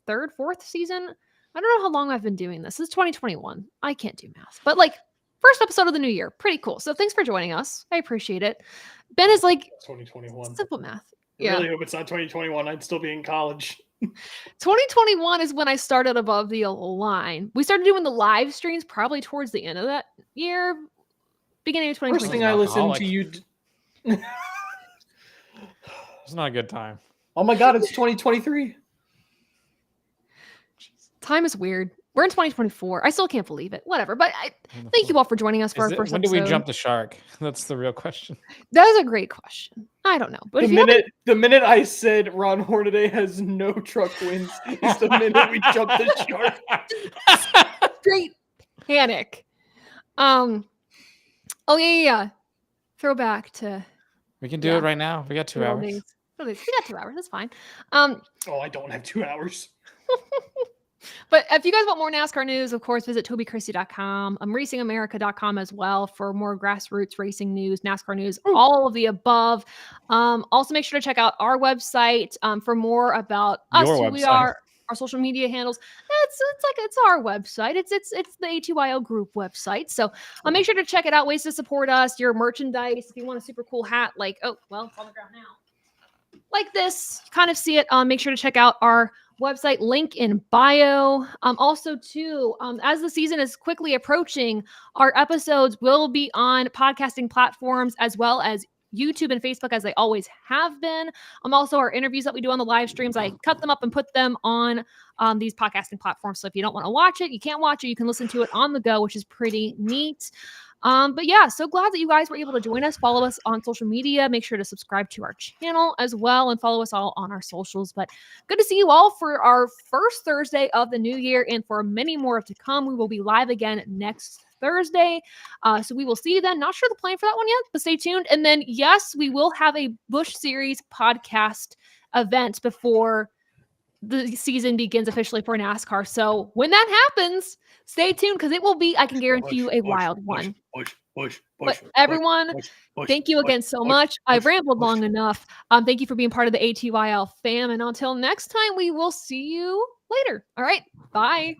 fourth season. I don't know how long I've been doing this. This is 2021. I can't do math. But first episode of the new year. Pretty cool. So thanks for joining us. I appreciate it. Ben is 2021. Simple math. I really hope it's not 2021. I'd still be in college. 2021 is when I started above the line. We started doing the live streams probably towards the end of that year, beginning of 2020. First thing I listened to you. It's not a good time. Oh my God, it's 2023. Time is weird. We're in 2024. I still can't believe it. Whatever. But thank you all for joining us for our first when episode. When do we jump the shark? That's the real question. That is a great question. I don't know. But the minute I said Ron Hornaday has no truck wins is the minute we jump the shark. Straight panic. Oh yeah. Throwback to. We can do it right now. We got 2 hours. We got 2 hours. That's fine. Oh, I don't have 2 hours. But if you guys want more NASCAR news, of course, visit TobyChristie.com, RacingAmerica.com as well for more grassroots racing news, NASCAR news, all of the above. Also, make sure to check out our website for more about us, who we are, our social media handles. It's our website. It's the ATYL group website. So make sure to check it out. Ways to support us, your merchandise. If you want a super cool hat, it's on the ground now. Like this, kind of see it. Make sure to check out our website, link in bio. Also, too, as the season is quickly approaching, our episodes will be on podcasting platforms as well as YouTube and Facebook, as they always have been. Also, our interviews that we do on the live streams, I cut them up and put them on these podcasting platforms. So if you don't want to watch it, you can't watch it. You can listen to it on the go, which is pretty neat. But yeah, so glad that you guys were able to join us. Follow us on social media. Make sure to subscribe to our channel as well and follow us all on our socials. But good to see you all for our first Thursday of the new year, and for many more to come. We will be live again next Thursday. So we will see you then. Not sure the plan for that one yet, but stay tuned. And then, yes, we will have a Busch Series podcast event before the season begins officially for NASCAR. So when that happens, stay tuned, because it will be, I can guarantee you, a wild one. But everyone, thank you again so much. I've rambled long enough. Thank you for being part of the ATYL fam. And until next time, we will see you later. All right. Bye.